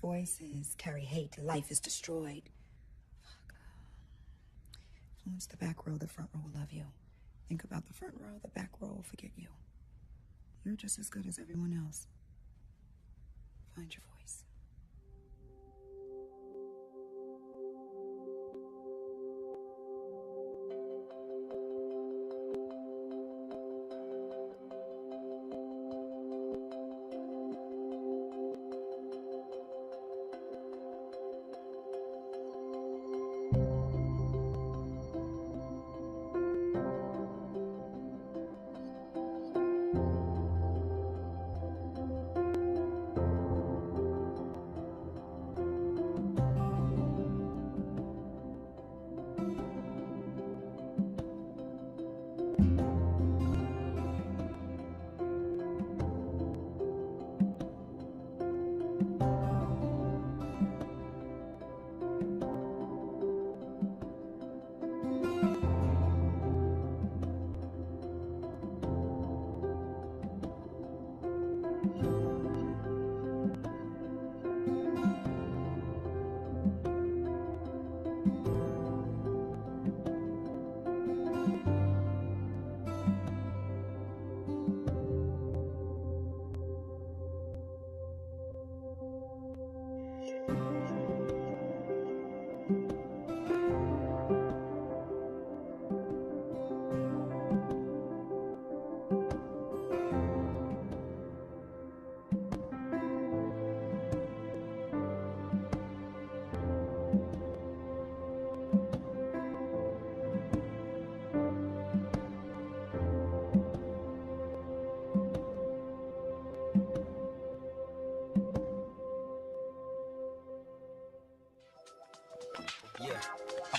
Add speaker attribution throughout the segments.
Speaker 1: Voices carry hate. Life is destroyed. Fuck. Influence the back row, the front row will love you. Think about the front row, the back row will forget you. You're just as good as everyone else. Find your voice.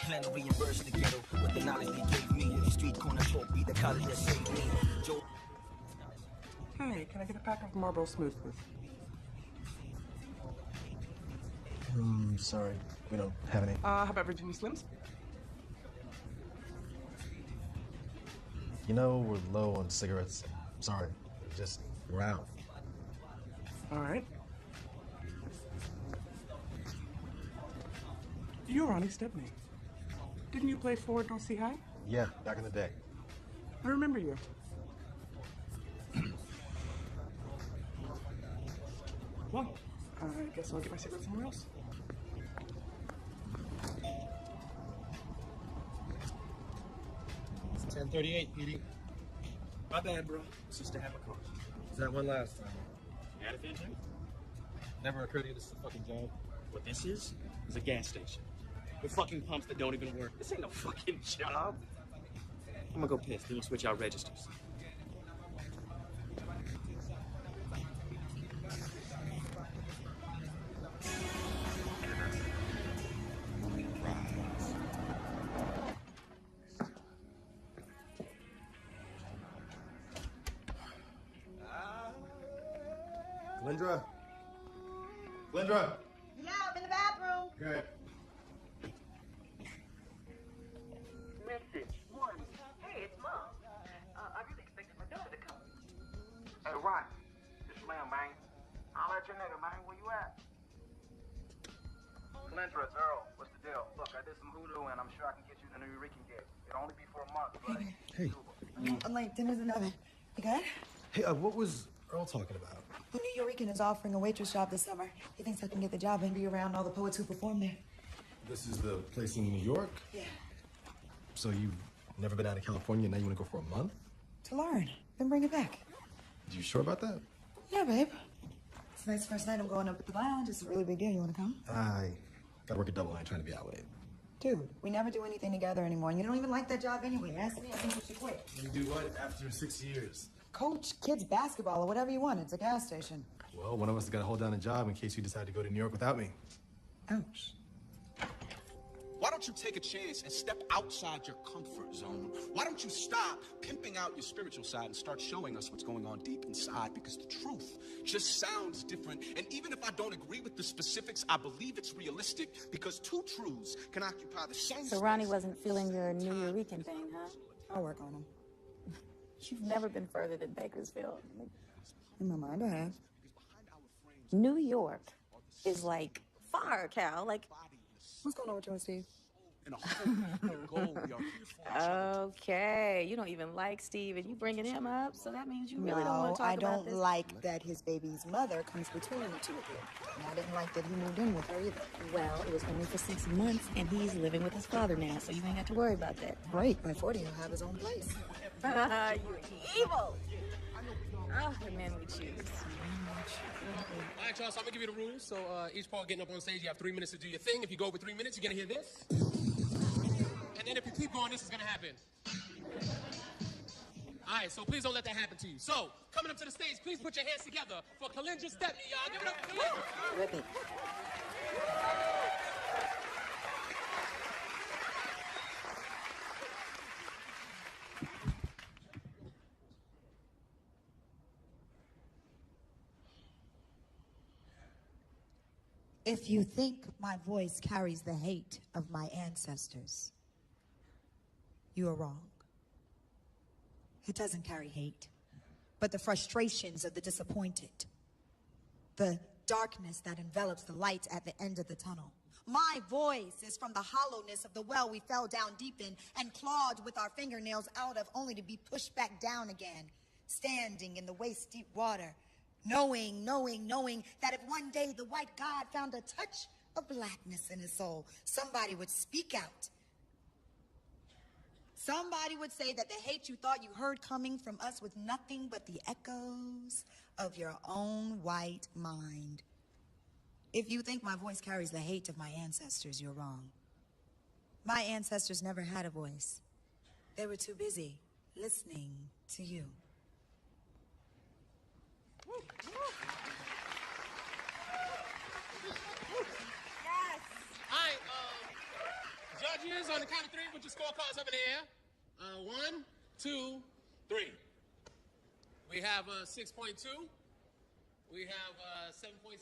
Speaker 2: Plan to reimburse the ghetto with the knowledge they gave me. The street corner talk be the college that saved me.
Speaker 3: Hey, can I get a pack of Marlboro Smooth, please?
Speaker 4: Sorry, we don't have any.
Speaker 3: How about Virginia Slims?
Speaker 4: You know, we're low on cigarettes. Sorry, we're out.
Speaker 3: All right. You're Ronnie Stepney. Didn't you play for North Sea High?
Speaker 4: Yeah, back in the day.
Speaker 3: I remember you. Well, I guess I'll get my cigarette somewhere else.
Speaker 4: It's 10:38, Edie.
Speaker 3: My bad, bro. It's just to have a car.
Speaker 4: Is that one last time?
Speaker 3: You had a fit, Jim?
Speaker 4: Never occurred to you this is a fucking job?
Speaker 3: What this is a gas station. With fucking pumps that don't even work. This ain't no fucking job. I'm gonna go piss, then we'll switch out registers.
Speaker 4: Glendra? Glendra?
Speaker 1: Yeah, I'm in the bathroom.
Speaker 4: Good.
Speaker 5: Message 1. Hey, it's Mom. I really expected my daughter to come.
Speaker 6: Hey, Ron. It's Slim, man. I'll let your nigga, man. Where you at? Glendra, it's Earl. What's the deal? Look, I did some hoodoo, and I'm sure I can get you the New Rican gig. It'll only be for a month, but...
Speaker 4: Hey.
Speaker 1: I'm late. Dinner's in the oven. You good?
Speaker 4: Hey, what was Earl talking about?
Speaker 1: The New Yorican is offering a waitress job this summer. He thinks I can get the job and be around all the poets who perform there.
Speaker 4: This is the place in New York?
Speaker 1: Yeah.
Speaker 4: So you've never been out of California, and now you want to go for a month?
Speaker 1: To learn. Then bring it back.
Speaker 4: You sure about that?
Speaker 1: Yeah, babe. It's a nice first night. I'm going up at the lounge. It's a really big deal. You want to come?
Speaker 4: I gotta work a double. I ain't trying to be out late.
Speaker 1: Dude, we never do anything together anymore, and you don't even like that job anyway. Ask me, I think you should quit.
Speaker 4: You do what after 6 years?
Speaker 1: Coach kids basketball or whatever you want. It's a gas station.
Speaker 4: Well, one of us has got to hold down a job in case you decide to go to New York without me.
Speaker 1: Ouch.
Speaker 7: Why don't you take a chance and step outside your comfort zone? Why don't you stop pimping out your spiritual side and start showing us what's going on deep inside? Because the truth just sounds different. And even if I don't agree with the specifics, I believe it's realistic because two truths can occupy the same
Speaker 8: So
Speaker 7: space.
Speaker 8: Ronnie wasn't feeling your New Yorican thing, huh?
Speaker 1: I'll work on him.
Speaker 8: You've never been further than Bakersfield.
Speaker 1: In my mind, I have.
Speaker 8: New York is like far, Cal. Like,
Speaker 1: What's going on with you and Steve?
Speaker 7: And a whole goal we are here for each other.
Speaker 8: okay, you don't even like Steve, and you bringing him up, so that means you really don't want
Speaker 1: No,
Speaker 8: to talk
Speaker 1: I
Speaker 8: about
Speaker 1: don't
Speaker 8: this.
Speaker 1: like that his baby's mother comes between the two of you. And I didn't like that he moved in with her either.
Speaker 8: Well, it was only for 6 months, and he's living with his father now, so you ain't got to worry about that.
Speaker 1: Great, by 40 he'll have his own place.
Speaker 8: You're evil. Oh, the men we choose.
Speaker 9: All right, y'all, so I'm gonna give you the rules. So each part getting up on stage, you have 3 minutes to do your thing. If you go over 3 minutes, you're gonna hear this. And then if you keep going, this is gonna happen. All right, so please don't let that happen to you. So, coming up to the stage, please put your hands together for Kalindra Stepney, y'all. Give it up for Kalindra.
Speaker 1: Whip it. If you think my voice carries the hate of my ancestors, you are wrong. It doesn't carry hate, but the frustrations of the disappointed, the darkness that envelops the light at the end of the tunnel. My voice is from the hollowness of the well we fell down deep in and clawed with our fingernails out of, only to be pushed back down again, standing in the waist-deep water, knowing that if one day the white God found a touch of blackness in his soul, somebody would speak out. Somebody would say that the hate you thought you heard coming from us was nothing but the echoes of your own white mind. If you think my voice carries the hate of my ancestors, you're wrong. My ancestors never had a voice. They were too busy listening to you.
Speaker 9: All right, judges, on the count of 3, put your scorecards up in the air. 1, 2, 3. We have 6.2. We have 7.0.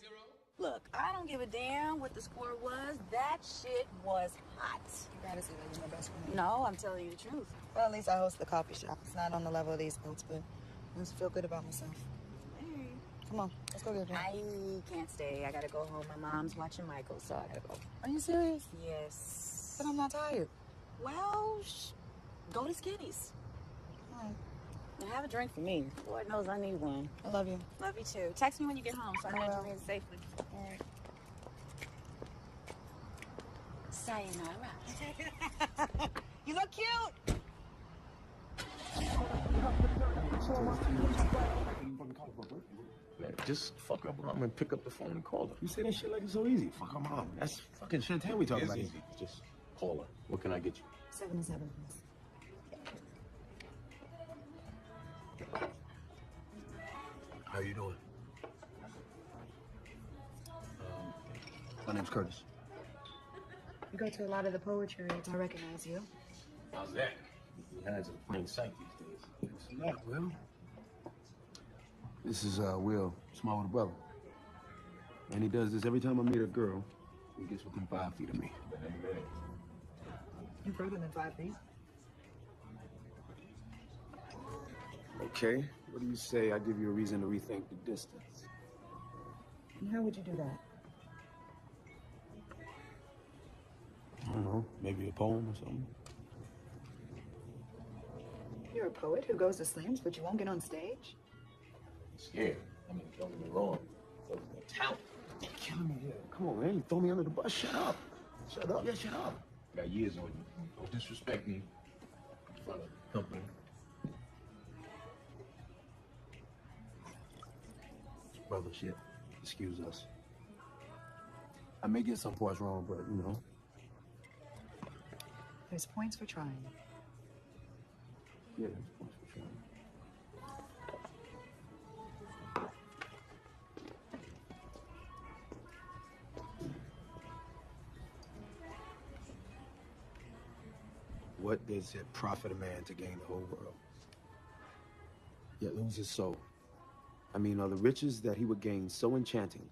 Speaker 8: Look, I don't give a damn what the score was. That shit was hot.
Speaker 1: You gotta say that you're my best friend.
Speaker 8: No, I'm telling you the truth.
Speaker 1: Well, at least I host the coffee shop. It's not on the level of these boats, but I just feel good about myself. Come on, let's go get a drink.
Speaker 8: I can't stay. I gotta go home. My mom's watching Michael, so I gotta go.
Speaker 1: Are you serious?
Speaker 8: Yes.
Speaker 1: But I'm not tired.
Speaker 8: Well, go to Skinny's.
Speaker 1: All right.
Speaker 8: And have a drink for me. Lord knows I need one.
Speaker 1: I love you.
Speaker 8: Love you too. Text me when you get home so I know
Speaker 1: I
Speaker 8: you're
Speaker 1: will.
Speaker 8: in safely.
Speaker 1: All right.
Speaker 8: Sayonara.
Speaker 1: You look cute.
Speaker 4: Man, just fuck her mom and pick up the phone and call her. You say that shit like it's so easy. Fuck her mom. That's fucking Chantel we talking about. It's easy. Just call her. What can I get you?
Speaker 1: 77, please.
Speaker 4: How you doing? My name's Curtis.
Speaker 1: You go to a lot of the poetry reads. I recognize you.
Speaker 4: How's that? Your hands in plain sight these days. Thanks a lot, Will. This is Will, it's my older brother. And he does this every time I meet a girl who gets within 5 feet of me.
Speaker 1: You're further than 5 feet.
Speaker 4: Okay, what do you say I give you a reason to rethink the distance?
Speaker 1: And how would you do that?
Speaker 4: I don't know, maybe a poem or something.
Speaker 1: You're a poet who goes to slams, but you won't get on stage?
Speaker 4: Scared. I mean, don't get me wrong. Those are talent. You're killing me here. Come on, man. You throw me under the bus. Shut up. Shut up. Yeah, shut up. Got years on you. Don't disrespect me in front of the company. Brother, shit. Excuse us. I may get some parts wrong, but, you know.
Speaker 1: There's points for trying.
Speaker 4: Yeah, there's points for sure. What does it profit a man to gain the whole world, yet lose his soul? I mean, are the riches that he would gain so enchanting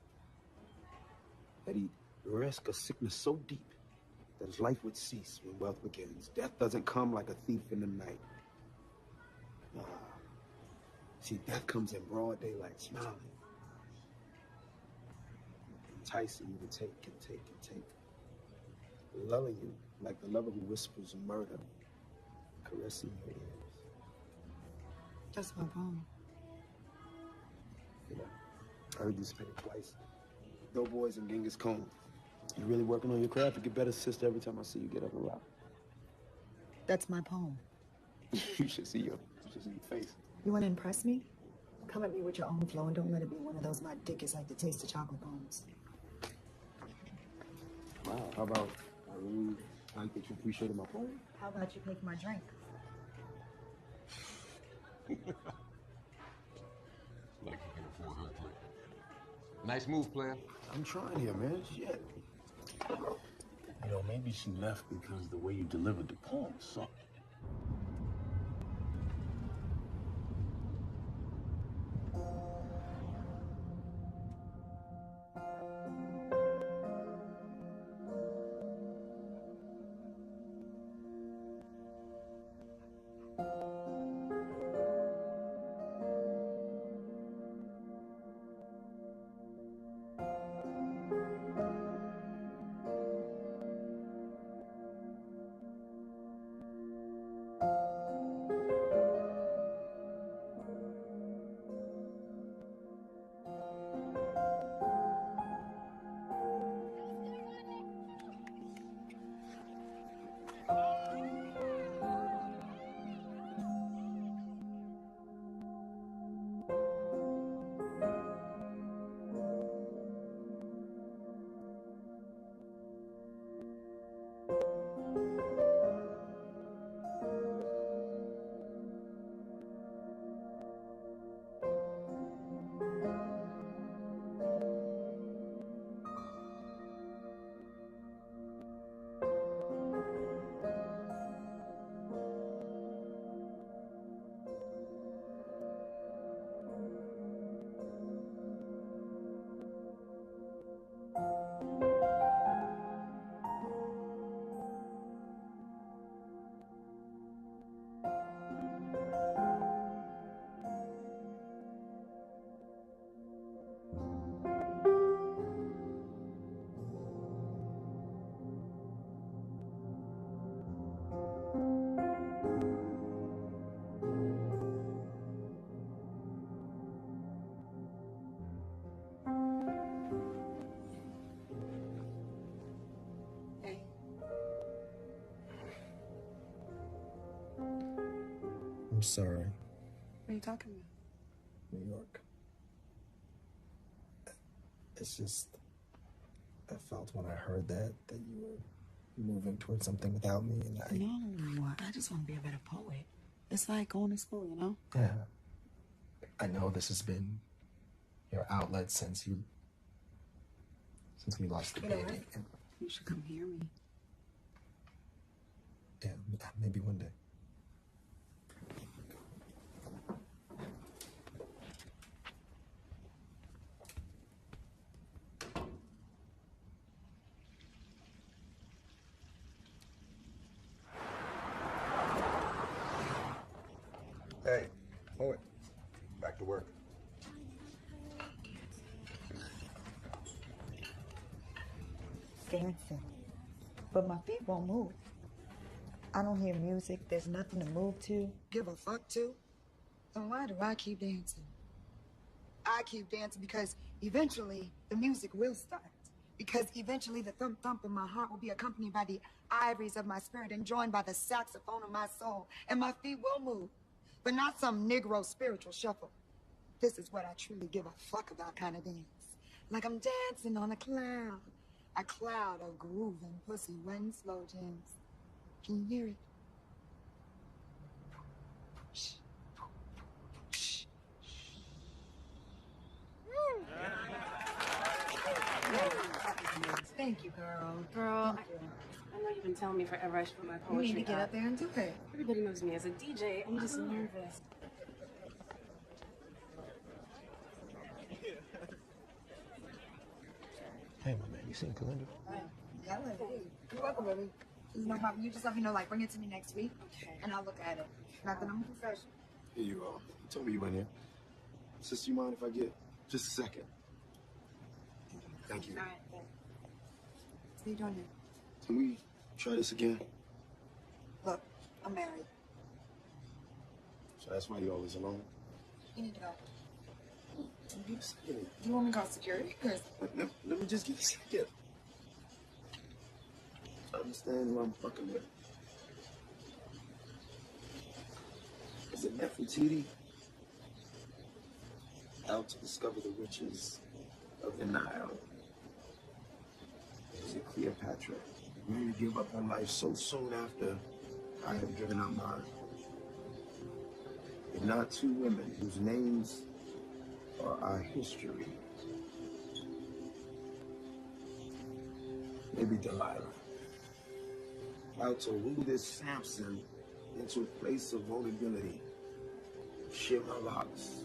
Speaker 4: that he'd risk a sickness so deep that his life would cease when wealth begins? Death doesn't come like a thief in the night. Nah. See, death comes in broad daylight, smiling. enticing you to take and take and take, lulling you like the lover who whispers murder, caressing your ears.
Speaker 1: That's my poem.
Speaker 4: You know, I heard you spit it twice. Doughboys and Genghis Khan. You really working on your craft? You get better, sister, every time I see you get up and rock.
Speaker 1: That's my poem.
Speaker 4: You should see your face.
Speaker 1: You want to impress me? Come at me with your own flow and don't let it be one of those my dick is like the taste of chocolate poems.
Speaker 4: Wow, how about I really like that you appreciated my poem?
Speaker 1: How about you take my drink?
Speaker 10: Like you can afford her drink. Nice move, player.
Speaker 4: I'm trying here, man. Shit.
Speaker 11: You know, maybe she left because the way you delivered the poem sucked.
Speaker 12: I'm sorry.
Speaker 1: What are you talking about?
Speaker 12: New York. It's just, I felt when I heard that you were moving towards something without me, and
Speaker 1: No, I just want to be a better poet. It's like going to school, you know?
Speaker 12: Yeah. I know this has been your outlet since you lost the baby. And
Speaker 1: you should come hear me.
Speaker 12: Yeah, maybe one day.
Speaker 10: Hey, poet. Back to work.
Speaker 1: Dancing. But my feet won't move. I don't hear music. There's nothing to move to, give a fuck to. Then why do I keep dancing? I keep dancing because eventually the music will start. Because eventually the thump thump in my heart will be accompanied by the ivories of my spirit and joined by the saxophone of my soul. And my feet will move. But not some Negro spiritual shuffle. This is what I truly give a fuck about kind of dance. Like I'm dancing on a cloud. A cloud of grooving pussy when slow jams. Can you hear it? Thank you, girl.
Speaker 13: Girl,
Speaker 1: Thank you.
Speaker 13: I know you've been telling me forever I should put my
Speaker 1: You
Speaker 13: poetry
Speaker 1: need to get up there and do it.
Speaker 13: Everybody knows me as a DJ. I'm just nervous.
Speaker 12: Hey, my man, you seen Kalinda?
Speaker 1: Yeah, you're welcome, baby. There's no problem. You just let me know, like, bring it to me next week, and I'll look at it. Not that I'm a professional.
Speaker 4: Here you are. You told me you went here. Sister, you mind if I get just a second? Thank you.
Speaker 8: All right, thanks.
Speaker 1: What are you doing here?
Speaker 4: Can we try this again?
Speaker 1: Look, I'm married.
Speaker 4: So that's why you're always alone?
Speaker 1: You need to go.
Speaker 4: You scared.
Speaker 1: You want me to call security? Cause
Speaker 4: Let me just get a second. I understand who I'm fucking with. Is it Nefertiti? Out to discover the riches of the Nile. Is it Cleopatra? Ready to give up her life so soon after I have given up mine? If not two women whose names are our history. Maybe Delilah. Out to woo this Samson into a place of vulnerability. Shear my locks.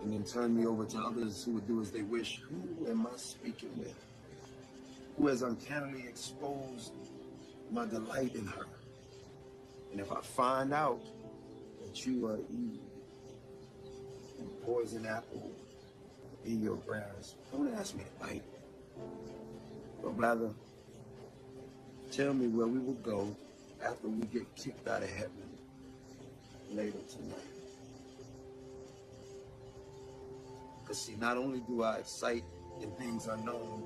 Speaker 4: And then turn me over to others who would do as they wish. Who am I speaking with? Who has uncannily exposed my delight in her? And if I find out that you are Eve, and poison apple in your grass, don't ask me to bite. But rather, tell me where we will go after we get kicked out of heaven later tonight. Because see, not only do I excite in things unknown,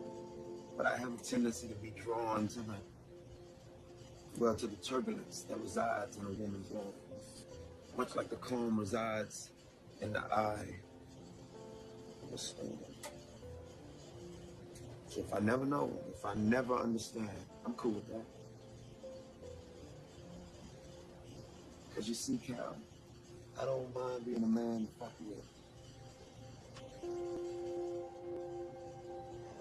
Speaker 4: but I have a tendency to be drawn to the turbulence that resides in a woman's lungs. Much like the calm resides in the eye of a storm. So if I never know, if I never understand, I'm cool with that. Because you see, Cal, I don't mind being a man to fuck with.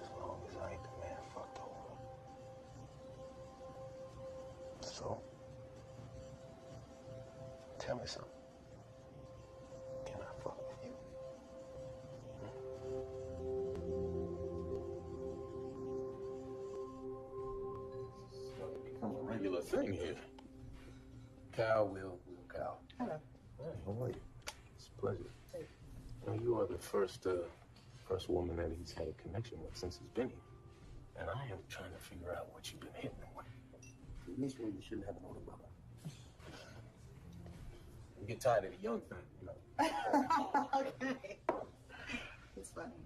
Speaker 4: As long as I ain't the man fucked over. So, tell me something. Can I fuck with you?
Speaker 11: Become a regular thing here. Cal, Will, Cal.
Speaker 1: Hello.
Speaker 11: Hey, how are you? It's a pleasure. Hey. Now, you are the first woman that he's had a connection with since he's been here. And I am trying to figure out what you've been hitting him with. At least when you shouldn't have an older brother. You get tired of the young thing, you know.
Speaker 1: Okay. It's funny.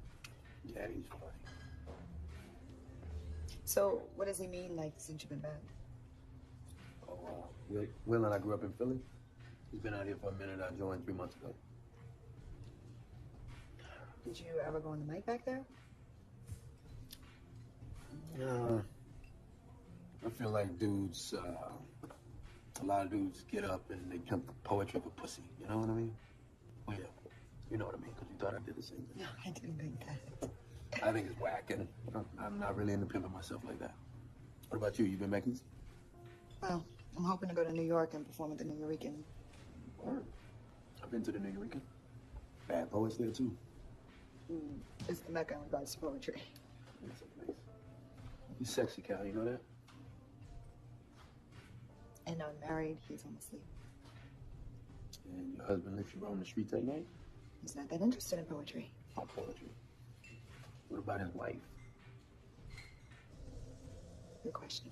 Speaker 11: Yeah, he's funny.
Speaker 1: So, what does he mean, like, since you've been back?
Speaker 11: Oh, Will and I grew up in Philly. He's been out here for a minute. I joined 3 months ago.
Speaker 1: Did you ever go on the mic back there?
Speaker 11: I feel like dudes, a lot of dudes get up and they jump the poetry for pussy. You know what I mean? Well, yeah, you know what I mean, because you thought I did the same thing.
Speaker 1: No, I didn't think that.
Speaker 11: I think it's whack, and I'm not really into pimping myself like that. What about you? You been back east?
Speaker 1: Well, I'm hoping to go to New York and perform at the New Eurekan.
Speaker 11: I've been to the New Eurekan. Bad poets there, too.
Speaker 1: It's the Mecca in regards to poetry.
Speaker 11: That's a place. You're sexy, Cal, you know that?
Speaker 1: And I'm married, he's home asleep.
Speaker 11: And your husband lets you roam the streets at night?
Speaker 1: He's not that interested in poetry.
Speaker 11: Not poetry. What about his wife?
Speaker 1: Good question.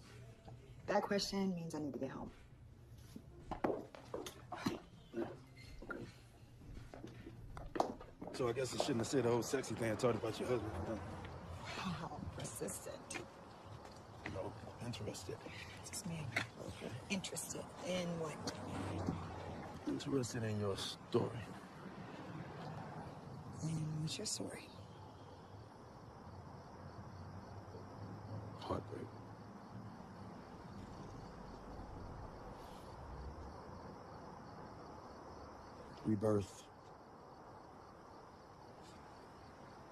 Speaker 1: That question means I need to get home.
Speaker 4: So I guess I shouldn't have said the whole sexy thing I talked about your husband.
Speaker 1: How persistent.
Speaker 4: No, interested.
Speaker 1: Just me. Okay. Interested in what?
Speaker 11: Interested in your story.
Speaker 1: And what's your story?
Speaker 11: Heartbreak.
Speaker 4: Rebirth.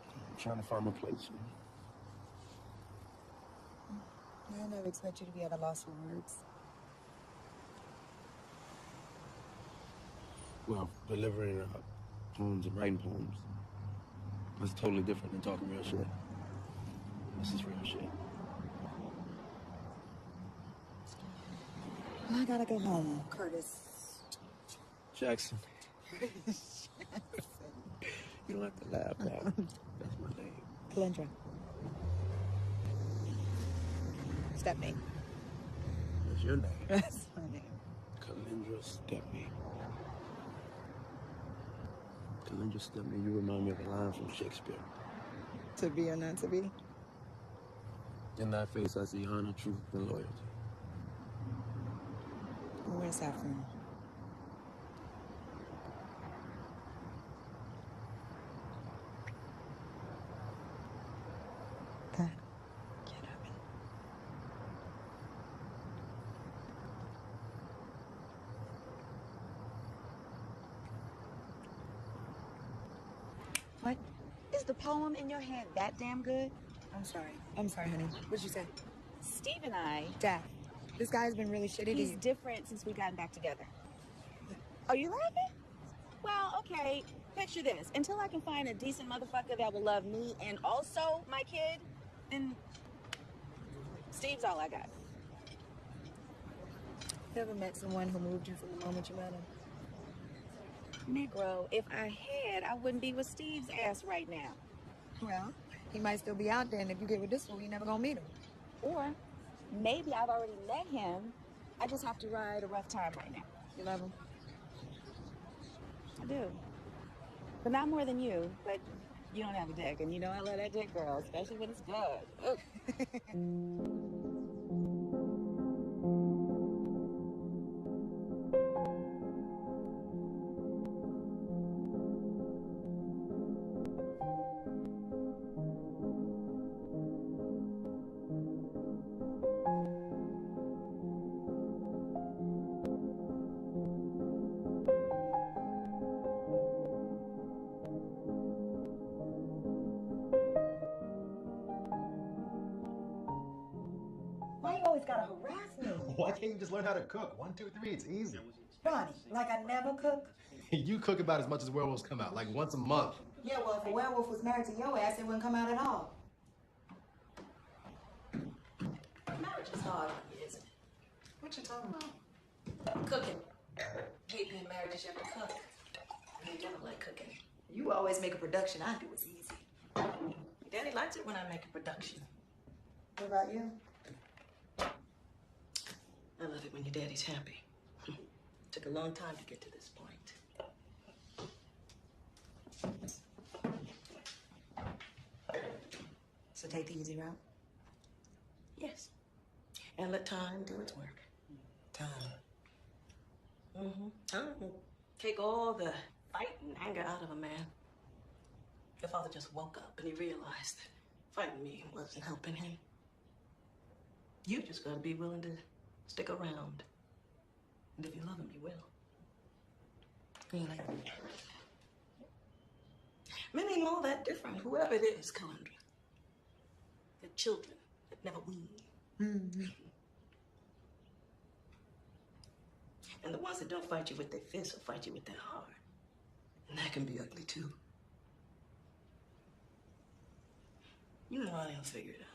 Speaker 4: I'm trying to find my place.
Speaker 1: I never expect you to be at a loss for words.
Speaker 4: Well, delivering poems and writing poems. That's totally different than talking real shit. This is real shit.
Speaker 1: I gotta go home, Curtis.
Speaker 4: Jackson. You don't have to laugh now. That's my name.
Speaker 1: Calendra. Stepney.
Speaker 4: That's your name.
Speaker 1: That's my name.
Speaker 4: Calendra Stepney. Calendra Stepney, you remind me of a line from Shakespeare.
Speaker 1: To be or not to be?
Speaker 4: In thy face I see honor, truth, and loyalty.
Speaker 1: Where's that from? That can't happen. What?
Speaker 8: Is the poem in your head that damn good?
Speaker 1: I'm sorry. I'm sorry, honey. What'd you say?
Speaker 8: Steve and I...
Speaker 1: Dad, this guy's been really shitty to
Speaker 8: He's
Speaker 1: you.
Speaker 8: different since we gotten back together. Are you laughing? Well, okay. Picture this. Until I can find a decent motherfucker that will love me and also my kid, then Steve's all I got.
Speaker 1: You ever met someone who moved you from the moment you met him?
Speaker 8: Negro, if I had, I wouldn't be with Steve's ass right now.
Speaker 1: Well, he might still be out there, and if you get with this fool, you're never gonna meet him.
Speaker 8: Or maybe I've already met him. I just have to ride a rough time right now.
Speaker 1: You love him?
Speaker 8: I do. But not more than you. But you don't have a dick, and you know I love that dick, girl, especially when it's good.
Speaker 1: Why you always gotta harass me?
Speaker 14: Why can't you just learn how to cook? 1, 2, 3, it's easy.
Speaker 1: Ronnie, like I never cook?
Speaker 14: You cook about as much as werewolves come out, like once a month.
Speaker 1: Yeah, well, if a werewolf was married to your ass, it wouldn't come out at all.
Speaker 15: Marriage is hard on you, isn't it?
Speaker 1: What you talking about?
Speaker 15: Cooking. Hate being married because you have to cook. You never like cooking.
Speaker 1: You always make a production. I do it's easy.
Speaker 15: Daddy likes it when I make a production.
Speaker 1: What about you?
Speaker 15: I love it when your daddy's happy. Took a long time to get to this point.
Speaker 1: So take the easy route?
Speaker 15: Yes. And let time do its work.
Speaker 1: Time.
Speaker 15: Mm-hmm. Time will take all the fight and anger out of a man. Your father just woke up and he realized that fighting me wasn't helping him. You just gotta be willing to stick around. And if you love him, you will.
Speaker 1: Really?
Speaker 15: Men ain't all that different. Whoever it is, Calendra. They're children that never wean.
Speaker 1: Mm-hmm.
Speaker 15: And the ones that don't fight you with their fists will fight you with their heart. And that can be ugly, too. You know I'll figure it out.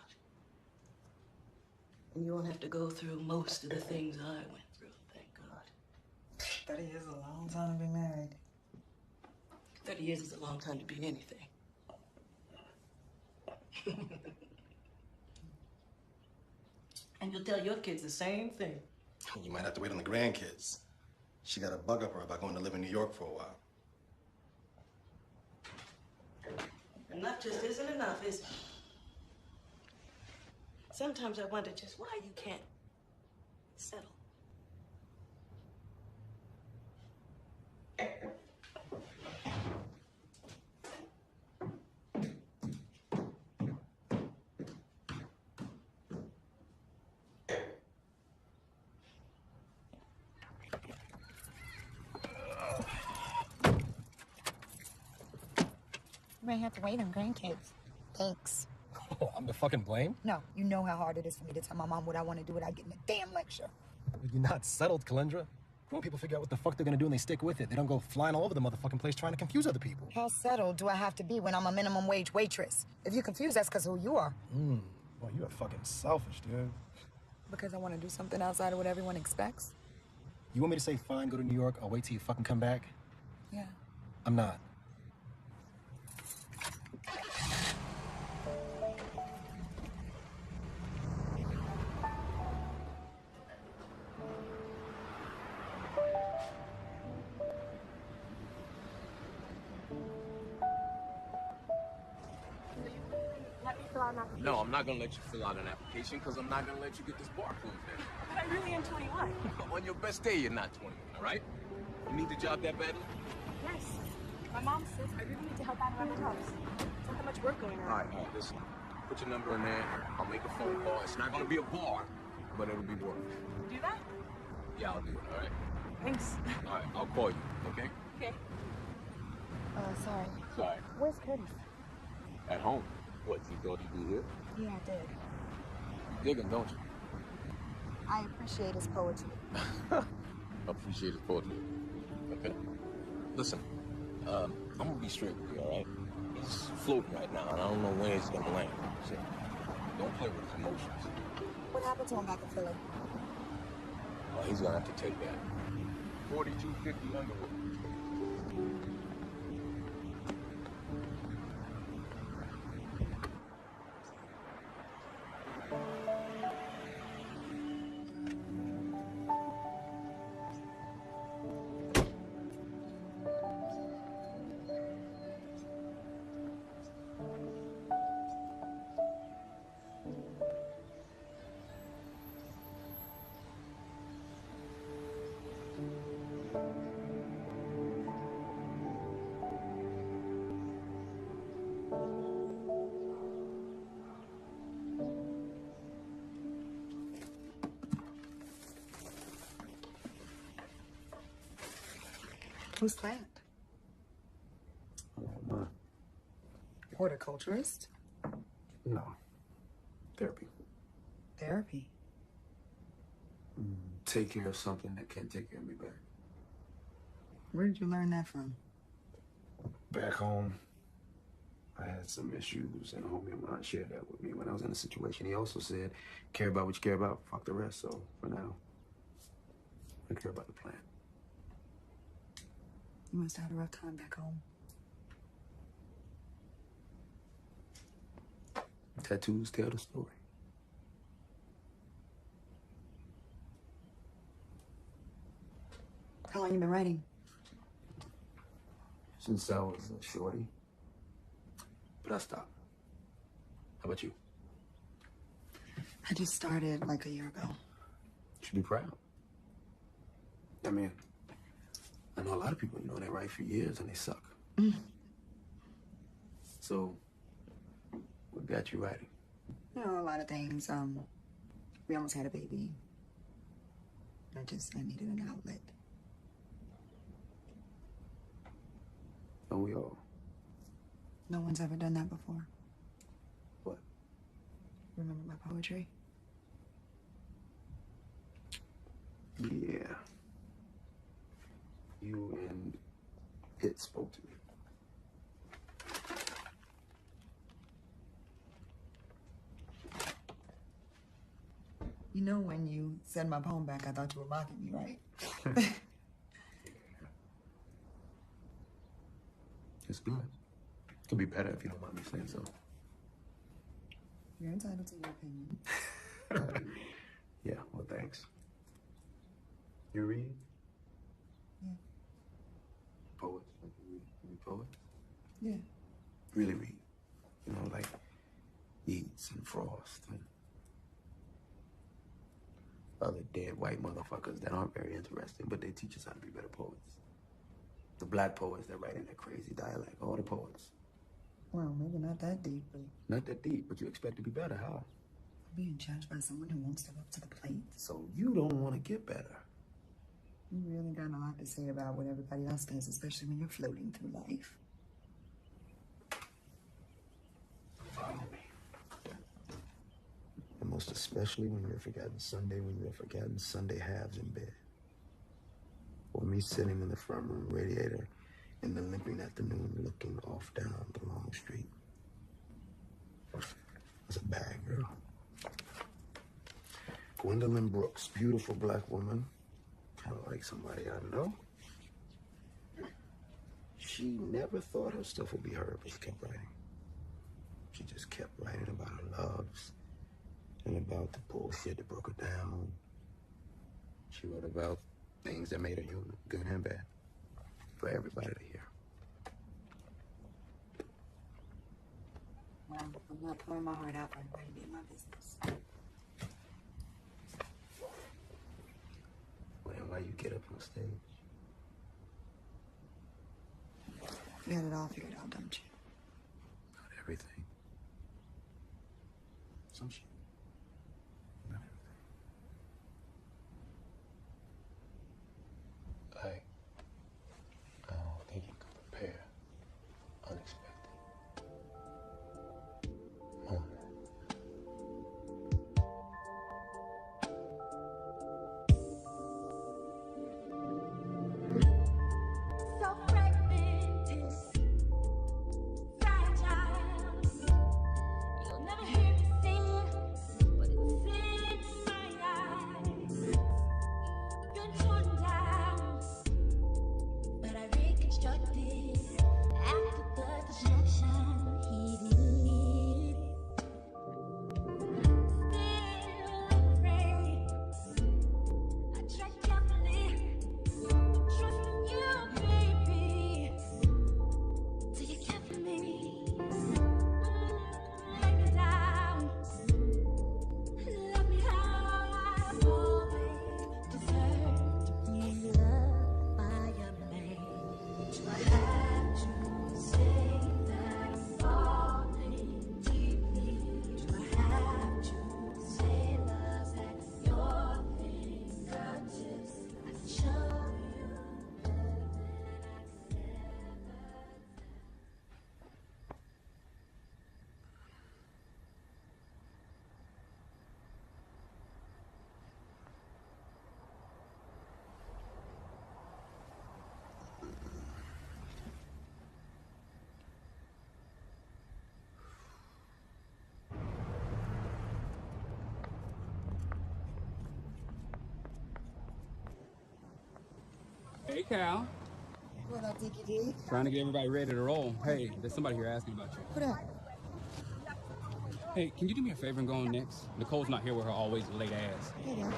Speaker 15: And you won't have to go through most of the things I went through, thank God.
Speaker 1: 30 years is a long time to be married.
Speaker 15: 30 years is a long time to be anything. And you'll tell your kids the same thing.
Speaker 14: You might have to wait on the grandkids. She got a bug up her about going to live in New York for a while.
Speaker 15: Enough just isn't enough, is it? Sometimes I wonder just why you can't settle.
Speaker 1: You may have to wait on grandkids. Thanks.
Speaker 14: Oh, I'm the fucking blame?
Speaker 1: No, you know how hard it is for me to tell my mom what I want to do without getting a damn lecture.
Speaker 14: You're not settled, Calendra. When people figure out what the fuck they're gonna do and they stick with it, they don't go flying all over the motherfucking place trying to confuse other people.
Speaker 1: How settled do I have to be when I'm a minimum wage waitress? If you're confused, that's because of who you are.
Speaker 14: Well, you're fucking selfish, dude.
Speaker 1: Because I want to do something outside of what everyone expects?
Speaker 14: You want me to say, fine, go to New York, I'll wait till you fucking come back?
Speaker 1: Yeah.
Speaker 14: I'm not.
Speaker 13: fill out an application?
Speaker 11: No, I'm not gonna let you fill out an application because I'm not gonna let you get this bar closed down.
Speaker 13: But I really am 21.
Speaker 11: On your best day, you're not 21, all right? You need the job that badly?
Speaker 13: Yes. My mom says I really need to help out around the house. There's not that much work going on.
Speaker 11: All right, listen. Put your number in there. I'll make a phone call. It's not gonna be a bar, but it'll be work.
Speaker 13: Do that?
Speaker 11: Yeah, I'll do it, all right?
Speaker 13: Thanks.
Speaker 11: All right, I'll call you, okay?
Speaker 13: Okay. Sorry.
Speaker 11: Sorry.
Speaker 13: Where's Curtis?
Speaker 11: At home. What, you thought he'd be here?
Speaker 13: Yeah, I did.
Speaker 11: You dig him, don't you?
Speaker 13: I appreciate his poetry.
Speaker 11: Appreciate his poetry. Okay. Listen, I'm gonna be straight with you, all right? He's floating right now, and I don't know when he's gonna land. So don't play with his emotions.
Speaker 13: What happened to him back in Philly?
Speaker 11: Well, he's gonna have to take that. 4250 Underwood.
Speaker 1: Who's that?
Speaker 4: Oh,
Speaker 1: Horticulturist?
Speaker 4: no. Therapy.
Speaker 1: Therapy?
Speaker 4: Take care of something that can't take care of me back.
Speaker 1: Where did you learn that from?
Speaker 4: Back home, I had some issues, and a homie of mine shared that with me when I was in a situation. He also said, care about what you care about, fuck the rest. So, for now, I care about the plan.
Speaker 1: You must have had a rough time back home.
Speaker 4: Tattoos tell the story.
Speaker 1: How long you been writing?
Speaker 4: Since I was a shorty. But I stopped. How about you?
Speaker 1: I just started like a year ago.
Speaker 4: You should be proud. I mean, I know a lot of people, they write for years and they suck. So, what got you writing?
Speaker 1: A lot of things. We almost had a baby. I needed an outlet.
Speaker 4: Don't we all?
Speaker 1: No one's ever done that before.
Speaker 4: What?
Speaker 1: Remember my poetry?
Speaker 4: Yeah. You and it spoke to me.
Speaker 1: When you sent my poem back, I thought you were mocking me, right?
Speaker 4: It's good. Could be better if you don't mind me saying so.
Speaker 1: You're entitled to your opinion.
Speaker 4: Yeah, well, thanks. You read?
Speaker 1: Yeah.
Speaker 4: Poets? Like you read poets?
Speaker 1: Yeah.
Speaker 4: Really read. Like Yeats and Frost and other dead white motherfuckers that aren't very interesting, but they teach us how to be better poets. The black poets that write in that crazy dialect, all the poets.
Speaker 1: Well, maybe not that deep, but...
Speaker 4: Not that deep, but you expect to be better, how?
Speaker 1: Being judged by someone who won't step up to the plate.
Speaker 4: So you don't want to get better.
Speaker 1: You really got a lot to say about what everybody else does, especially when you're floating through life.
Speaker 4: Follow me. And most especially when you're forgotten Sunday, when you're forgotten Sunday halves in bed. Or me sitting in the front room radiator in the limping afternoon looking off down the long street. It's a bad girl. Gwendolyn Brooks, beautiful black woman. Kind of like somebody I know. She never thought her stuff would be heard, but she kept writing. She just kept writing about her loves and about the bullshit that broke her down. She wrote about things that made her human, good and bad, for everybody to hear.
Speaker 1: I'm not pouring my heart out for anybody to be in my business.
Speaker 4: Well, why you get up on stage?
Speaker 1: You got it all figured out, don't you?
Speaker 4: Not everything. Some shit. Not everything. I don't think you can prepare unexpected. Moment.
Speaker 16: So fragmented, fragile. You'll never hear me sing what it's in my eyes. Been torn down, but I reconstructed after the destruction heated. Still afraid. I tread carefully. Trusting you, baby, till you care for me. Lay me down, love me how I've always deserved to be loved by a man. Do I have to say that I'm falling deeply? Do I have to say love at your fingertips? I can show you.
Speaker 17: Hey, Cal.
Speaker 1: What up, Dickie D?
Speaker 17: Trying to get everybody ready to roll. Hey, there's somebody here asking about you.
Speaker 1: What up?
Speaker 17: Hey, can you do me a favor and go on next? Nicole's not here with her always late ass.
Speaker 1: Hey, yeah.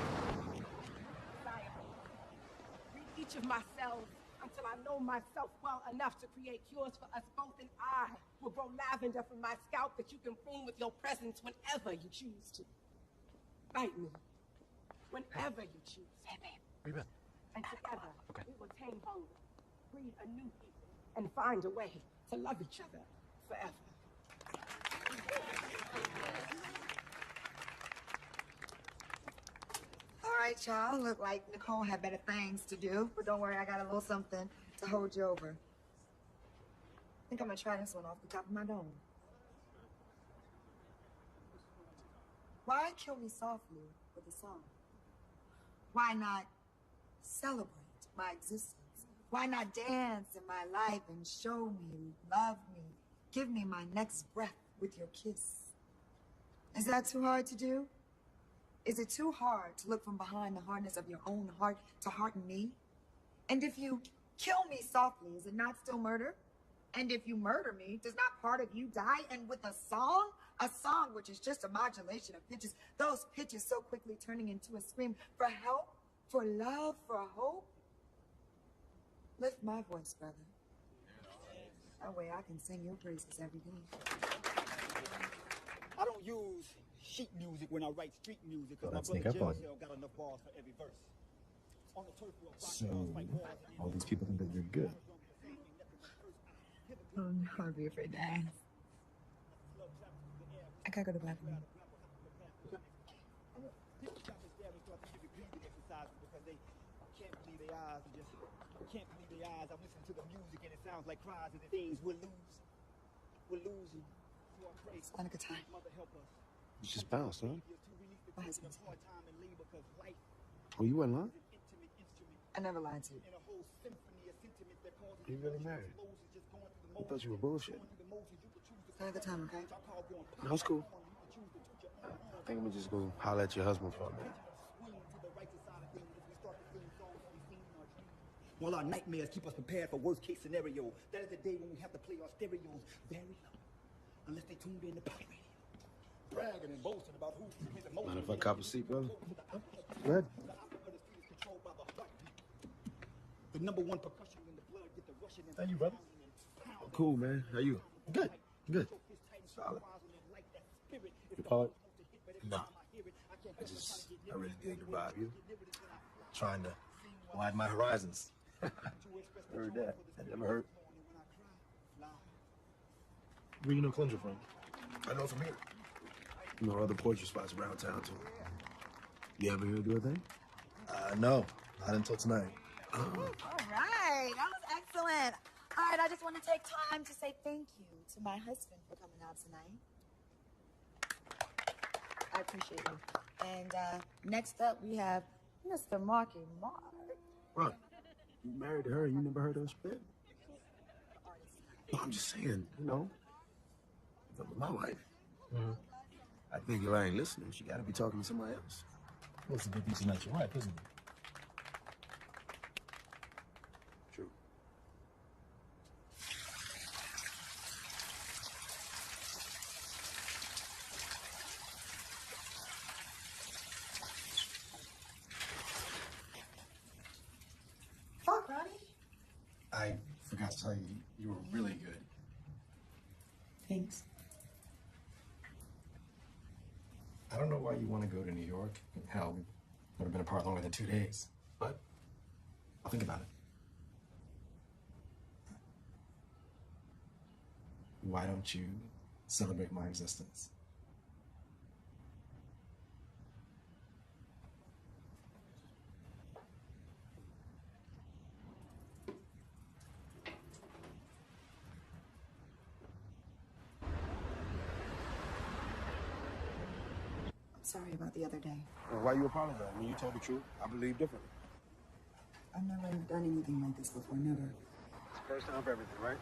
Speaker 18: Read each of myself until I know myself well enough to create cures for us both, and I will grow lavender from my scalp that you can prune with your presence whenever you choose to. Bite me whenever you choose. Hey, babe.
Speaker 14: Where you been?
Speaker 18: And together, we will tame hunger, breed a new people, and find a way to love each other forever.
Speaker 1: All right, y'all. Look like Nicole had better things to do, but don't worry, I got a little something to hold you over. I think I'm gonna try this one off the top of my dome. Why kill me softly with a song? Why not celebrate my existence? Why not dance in my life and show me, love me, give me my next breath with your kiss? Is that too hard to do? Is it too hard to look from behind the hardness of your own heart to hearten me? And if you kill me softly, is it not still murder? And if you murder me, does not part of you die? And with a song which is just a modulation of pitches, those pitches so quickly turning into a scream for help, for love, for hope. Lift my voice, brother. That way I can sing your praises every day.
Speaker 19: I don't use sheet music when I write street music because my
Speaker 12: sneak
Speaker 19: brother
Speaker 12: up on
Speaker 19: Jail got enough bars for every verse. On the turf, we'll rock
Speaker 12: So,
Speaker 19: y'all, fight wars, and
Speaker 12: all these people think that you're good.
Speaker 1: Oh, no, I'd be afraid to ask. I gotta go to the bathroom.
Speaker 19: because they can't believe their eyes and just can't believe their eyes. I'm listening to the music and it sounds like cries and the things we're losing. We're losing. So I pray.
Speaker 1: It's not a good time.
Speaker 19: Mother, help us.
Speaker 4: You just bounced, huh?
Speaker 1: Why is it?
Speaker 4: Oh, you went live?
Speaker 1: I never lied to you.
Speaker 4: You really married? I thought you were bullshit.
Speaker 1: It's not a good time, okay?
Speaker 4: No, it's cool. I think I'm gonna just go holler at your husband for a minute.
Speaker 19: While our nightmares keep us prepared for worst case scenario, that is the day when we have to play our stereos very low, unless they tuned in to pirate radio, bragging and boasting about who can the most.
Speaker 4: Mind if I cop a seat, brother? Go ahead.
Speaker 19: The number one percussion in the blood get the rushing.
Speaker 12: How you, brother?
Speaker 4: Cool, man. How you?
Speaker 12: Good. Good.
Speaker 4: Solid.
Speaker 14: You poet?
Speaker 4: No. I really dig the vibe. You?
Speaker 14: Trying to widen my horizons.
Speaker 4: Heard that. I never heard.
Speaker 14: Where you know Calendra from?
Speaker 4: I know from here. You know other portrait spots around town too. You ever here do a thing?
Speaker 14: No, not until tonight.
Speaker 1: All right, that was excellent. All right, I just want to take time to say thank you to my husband for coming out tonight. I appreciate you. And next up, we have Mr. Marky Mark.
Speaker 4: Right. You married her and you never heard her spit? No, I'm just saying, you know, with my wife. I think if I ain't listening, she gotta be talking to somebody else.
Speaker 14: Well, it's a big piece of not your wife, isn't it?
Speaker 4: True.
Speaker 1: Fuck, Ronnie.
Speaker 14: I forgot to tell you, you were really good.
Speaker 1: Thanks.
Speaker 14: I don't know why you want to go to New York. Hell, we've never been apart longer than 2 days. But I'll think about it. Why don't you celebrate my existence?
Speaker 1: Sorry about the other day.
Speaker 4: Well, why you apologize? I mean, you told the truth. I believe differently.
Speaker 1: I've never done anything like this before, never.
Speaker 4: It's the first time for everything, right?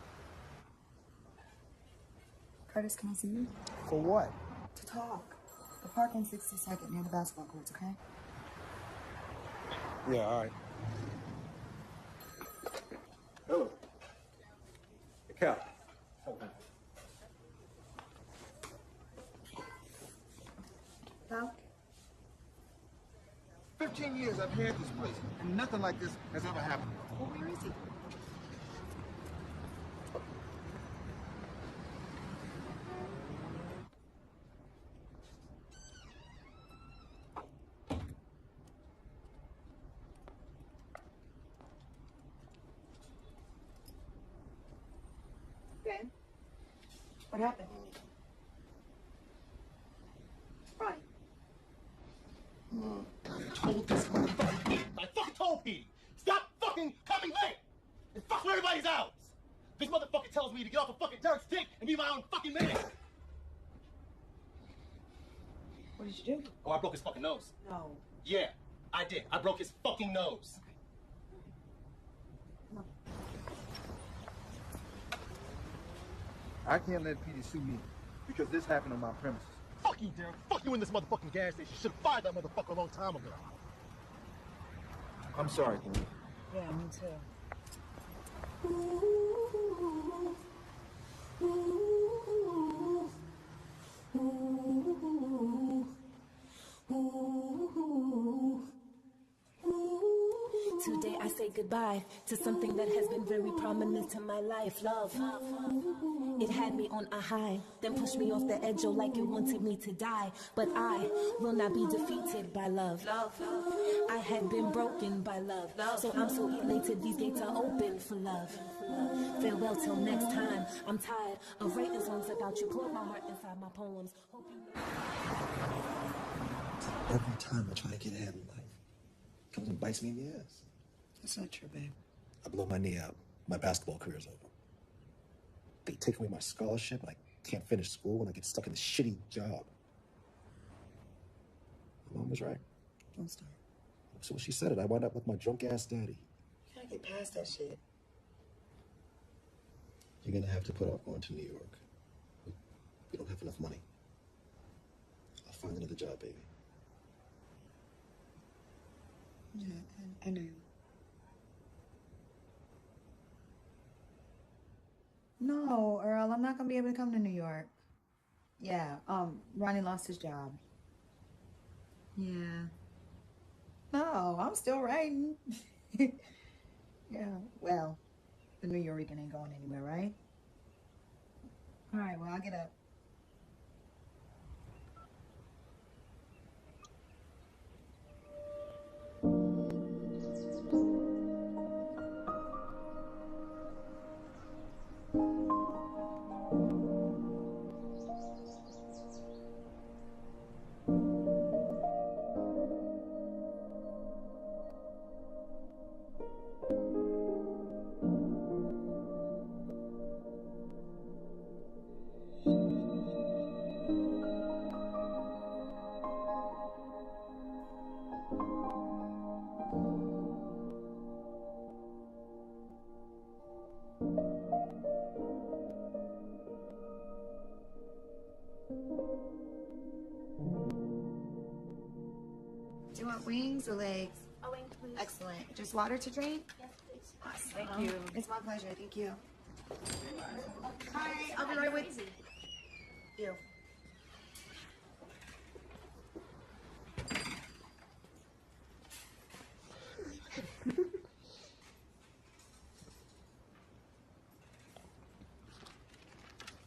Speaker 1: Curtis, can I see you?
Speaker 4: For what?
Speaker 1: To talk. The park on 62nd near the basketball courts, okay?
Speaker 4: Yeah, all right. Hello. Hey, Cal.
Speaker 1: Cal?
Speaker 19: 15 years I've had this place, and nothing like this has ever happened.
Speaker 1: Well, where is he? Ben? What happened? Ronnie.
Speaker 19: I told this motherfucker. I fucking told Petey. Stop fucking coming late. And fuck where everybody's out. This motherfucker tells me to get off a fucking Derek's dick and be my own fucking man.
Speaker 1: What did you do?
Speaker 19: Oh, I broke his fucking nose.
Speaker 1: No.
Speaker 19: Yeah, I did. I broke his fucking nose. I can't let Petey sue me because this happened on my premises. Fuck you, Derek. Fuck you in this motherfucking gas station. You should have fired that motherfucker a long time ago. I'm sorry, Kenny.
Speaker 1: Yeah, me too.
Speaker 20: Today I say goodbye to something that has been very prominent in my life, love. It had me on a high, then pushed me off the edge, oh, like it wanted me to die. But I will not be defeated by love. I had been broken by love, so I'm so elated these gates are open for love. Farewell till next time. I'm tired of writing songs about you. Pour my heart inside my poems. Hope you
Speaker 12: Every time I try to get ahead in life, it comes and bites me in the ass.
Speaker 1: That's not true, babe.
Speaker 12: I blow my knee out. My basketball career's over. They take away my scholarship, and I can't finish school, and I get stuck in this shitty job. My mom was right.
Speaker 1: Don't start.
Speaker 12: So when she said it, I wound up with my drunk-ass daddy.
Speaker 1: You gotta get past that shit.
Speaker 12: You're gonna have to put off going to New York. We don't have enough money. I'll find another job, baby.
Speaker 1: Yeah, I know. No, Earl, I'm not gonna be able to come to New York. Yeah, Ronnie lost his job. Yeah. No, I'm still writing. Yeah, well, the New Yorican ain't going anywhere, right? All right, well, I'll get up. Do you want wings or legs?
Speaker 13: A wing, please.
Speaker 1: Excellent. Just water to drink?
Speaker 13: Yes, please.
Speaker 1: Awesome.
Speaker 13: Thank you.
Speaker 1: It's my pleasure. Thank you. Hi, I'll be right with you.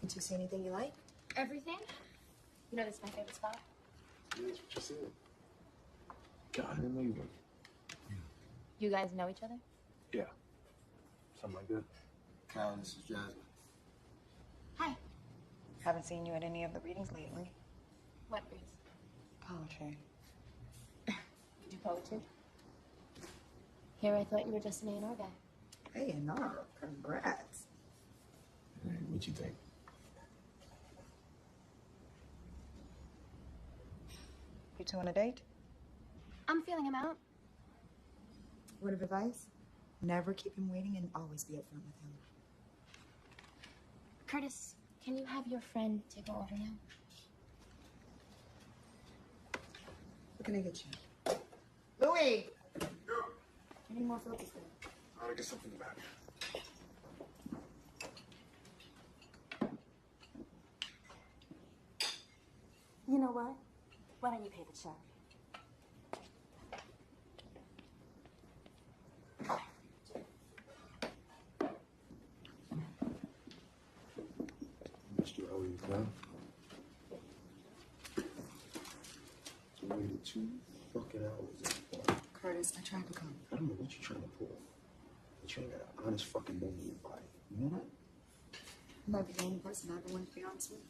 Speaker 1: Did you see anything you like?
Speaker 13: Everything? You know this is my favorite spot.
Speaker 11: Yeah, that's what you said. God, I didn't know you were.
Speaker 13: You guys know each other?
Speaker 11: Yeah. Something like that.
Speaker 4: Cal, this is Jasmine.
Speaker 13: Hi.
Speaker 1: Haven't seen you at any of the readings lately.
Speaker 13: What reads?
Speaker 1: Poetry.
Speaker 13: You do poetry? Here, I thought you were just an A&R guy.
Speaker 1: A&R? Congrats.
Speaker 11: Hey, what you think?
Speaker 1: You two on a date?
Speaker 13: I'm feeling him out.
Speaker 1: Word of advice? Never keep him waiting and always be upfront with him.
Speaker 13: Curtis, can you have your friend take over now?
Speaker 1: What can I get you? Louis! I need more focus there.
Speaker 11: I'll get something back.
Speaker 20: You know what? Why don't you pay the check?
Speaker 11: Mr. Elliott, Cal. So we waited 2 fucking hours at the bar.
Speaker 1: Curtis, I tried to come.
Speaker 11: I don't know what you're trying to pull. But you ain't got an honest fucking bone in your body. You know that?
Speaker 1: You might be the only person I ever wanted to be honest with.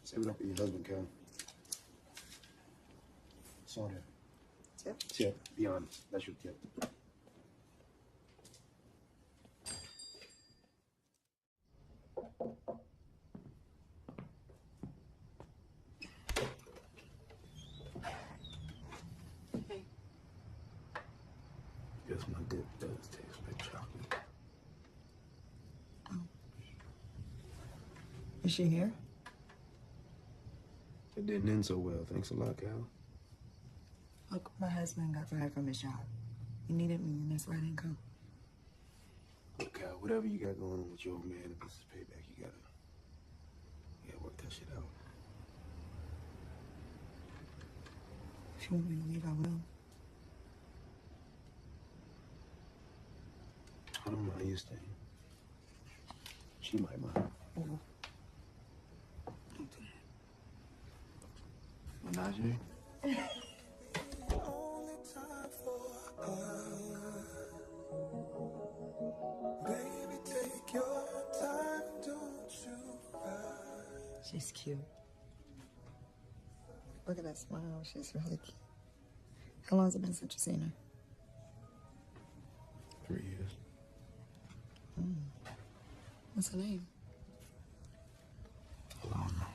Speaker 11: Save it up for your husband, Cal. Saw that.
Speaker 1: Tip?
Speaker 11: Tip. Be honest. That's your tip.
Speaker 1: Hey.
Speaker 11: Guess my dip does taste like chocolate.
Speaker 1: Oh. Is she here?
Speaker 11: It didn't end so well. Thanks a lot, Cal.
Speaker 1: Look, my husband got fired from his job. He needed me, and that's why I didn't come.
Speaker 11: Look, Cal, whatever you got going on with your old man, if this is payback, you gotta work that shit out.
Speaker 1: If you want me to leave, I will.
Speaker 11: I don't mind you staying. She might mind.
Speaker 1: Oh. Don't do that.
Speaker 11: Menage?
Speaker 16: Baby, take your time, don't you rush.
Speaker 1: She's cute. Look at that smile. She's really cute. How long has it been since you've seen her?
Speaker 11: 3 years.
Speaker 1: What's her name?
Speaker 11: Alana.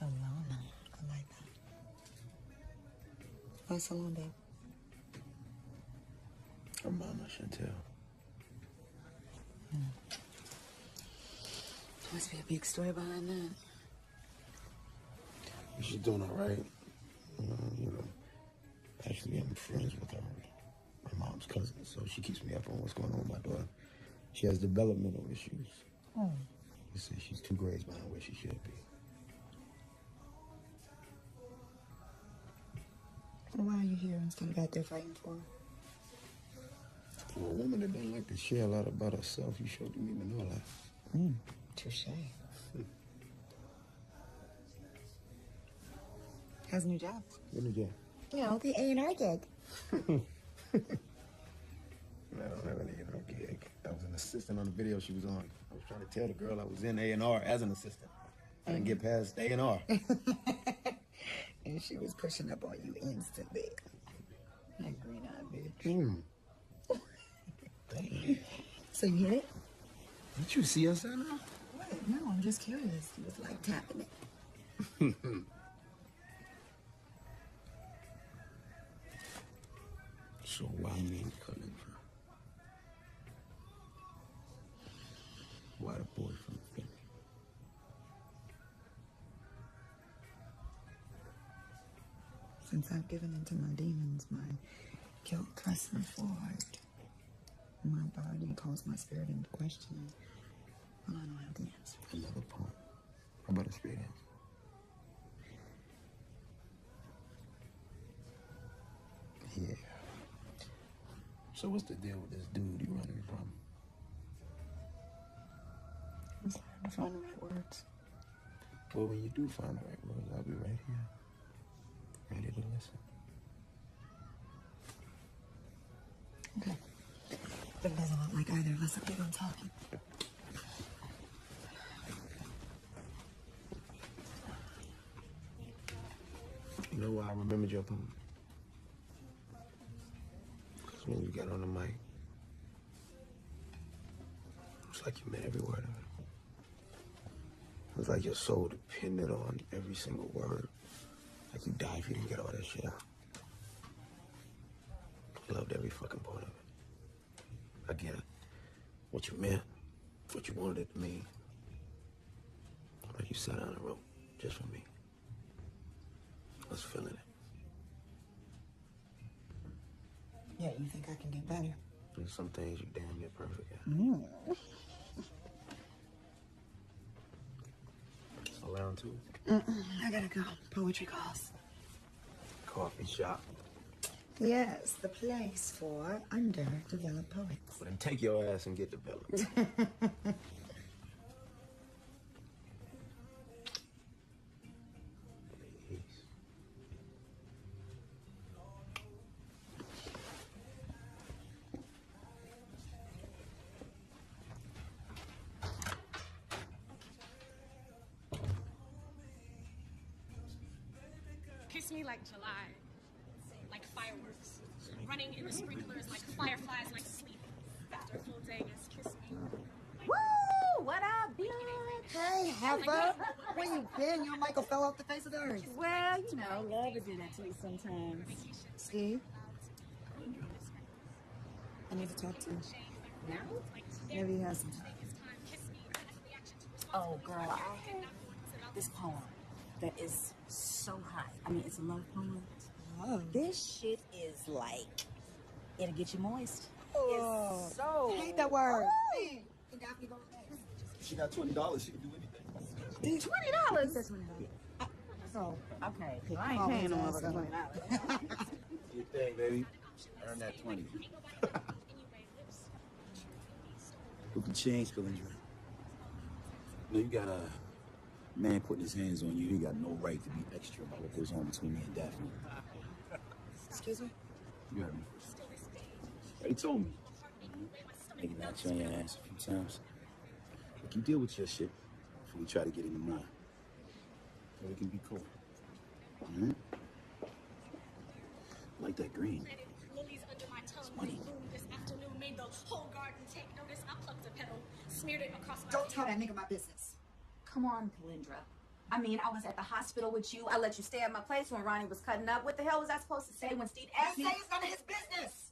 Speaker 1: Alana. I like that. Why so long, babe?
Speaker 11: Her mama, Chantel.
Speaker 1: Must be a big story behind that.
Speaker 11: She's doing all right. Actually, I'm friends with her, my mom's cousin, so she keeps me up on what's going on with my daughter. She has developmental issues.
Speaker 1: Oh.
Speaker 11: You see, she's 2 grades behind where she should be.
Speaker 1: Why are you here instead of out there fighting for her?
Speaker 11: For a woman that doesn't like to share a lot about herself, you sure do need to know a lot.
Speaker 1: Touche. How's the new job?
Speaker 11: What did you?
Speaker 1: You know, the A&R gig.
Speaker 11: I don't have an A&R gig. I was an assistant on the video she was on. I was trying to tell the girl I was in A&R as an assistant. I didn't get past A&R.
Speaker 1: And she was pushing up on you instantly. That green-eyed bitch.
Speaker 11: Dang.
Speaker 1: So you hit it?
Speaker 11: Did you see us at now?
Speaker 1: What? No, I'm just curious. He was like tapping it.
Speaker 11: So why me and Cullen? Why the boy from Philly?
Speaker 1: Since I've given in to my demons, my guilt pressing forward, my body calls my spirit into question. Well, I don't have the answer.
Speaker 4: I love a poem. How about a straight answer? Yeah. So what's the deal with this dude you running from?
Speaker 1: It's hard to find the right words.
Speaker 4: Well, when you do find the right words, I'll be right here, ready to listen.
Speaker 1: Okay. But it doesn't look like either of us are big on talking.
Speaker 4: You know why I remembered your poem? Because when you got on the mic, it's like you meant every word of it. It was like your soul depended on every single word. Like you died if you didn't get all that shit out. I loved every fucking part of it. I get it. What you meant, what you wanted it to mean. Like you sat down and wrote just for me. I was feeling it.
Speaker 1: Yeah, you think I can get better?
Speaker 4: There's some things you damn near perfect at. Around two?
Speaker 1: I gotta go. Poetry calls.
Speaker 4: Coffee shop.
Speaker 1: Yes, the place for underdeveloped poets.
Speaker 4: Well, then take your ass and get developed.
Speaker 21: Kiss me like July, like fireworks, running in the sprinklers like fireflies, like sleep. After a full day, yes, kiss me.
Speaker 8: Woo! What up, bitch?
Speaker 1: Hey, Heifer. Where you been? Your Michael fell off the face of the earth.
Speaker 8: Well, you know, love will do that to you sometimes.
Speaker 1: Steve? I need to talk to you.
Speaker 8: Now?
Speaker 1: Maybe he has some time.
Speaker 8: Oh, girl, I have this poem that is so hot. I mean, it's a love poem.
Speaker 1: Love?
Speaker 8: This shit is like, it'll get you moist.
Speaker 1: Oh,
Speaker 8: It's so...
Speaker 1: I hate that word.
Speaker 8: Ooh.
Speaker 19: She got $20. She can do anything.
Speaker 8: $20? That's $20.
Speaker 1: So,
Speaker 8: okay, because I ain't paying no more for $20.
Speaker 19: You think, baby? Earn that 20. Who can change, Kalindra? No, you got a man putting his hands on you. He got no right to be extra about what goes on between me and Daphne.
Speaker 1: excuse me?
Speaker 19: You heard me. He told me. Nigga knocked you on your ass a few times. Look, you deal with your shit before we try to get into mine. So we can be cool. Mm-hmm. Like that green.
Speaker 21: Lilies under my tongue.
Speaker 19: It's money.
Speaker 21: This afternoon made the whole garden take notice. I plucked a petal, smeared it across my
Speaker 1: Don't tell that nigga my business.
Speaker 8: Come on, Kalindra. I mean, I was at the hospital with you. I let you stay at my place when Ronnie was cutting up. What the hell was I supposed to say when Steve asked me?
Speaker 1: Say it's none of his business.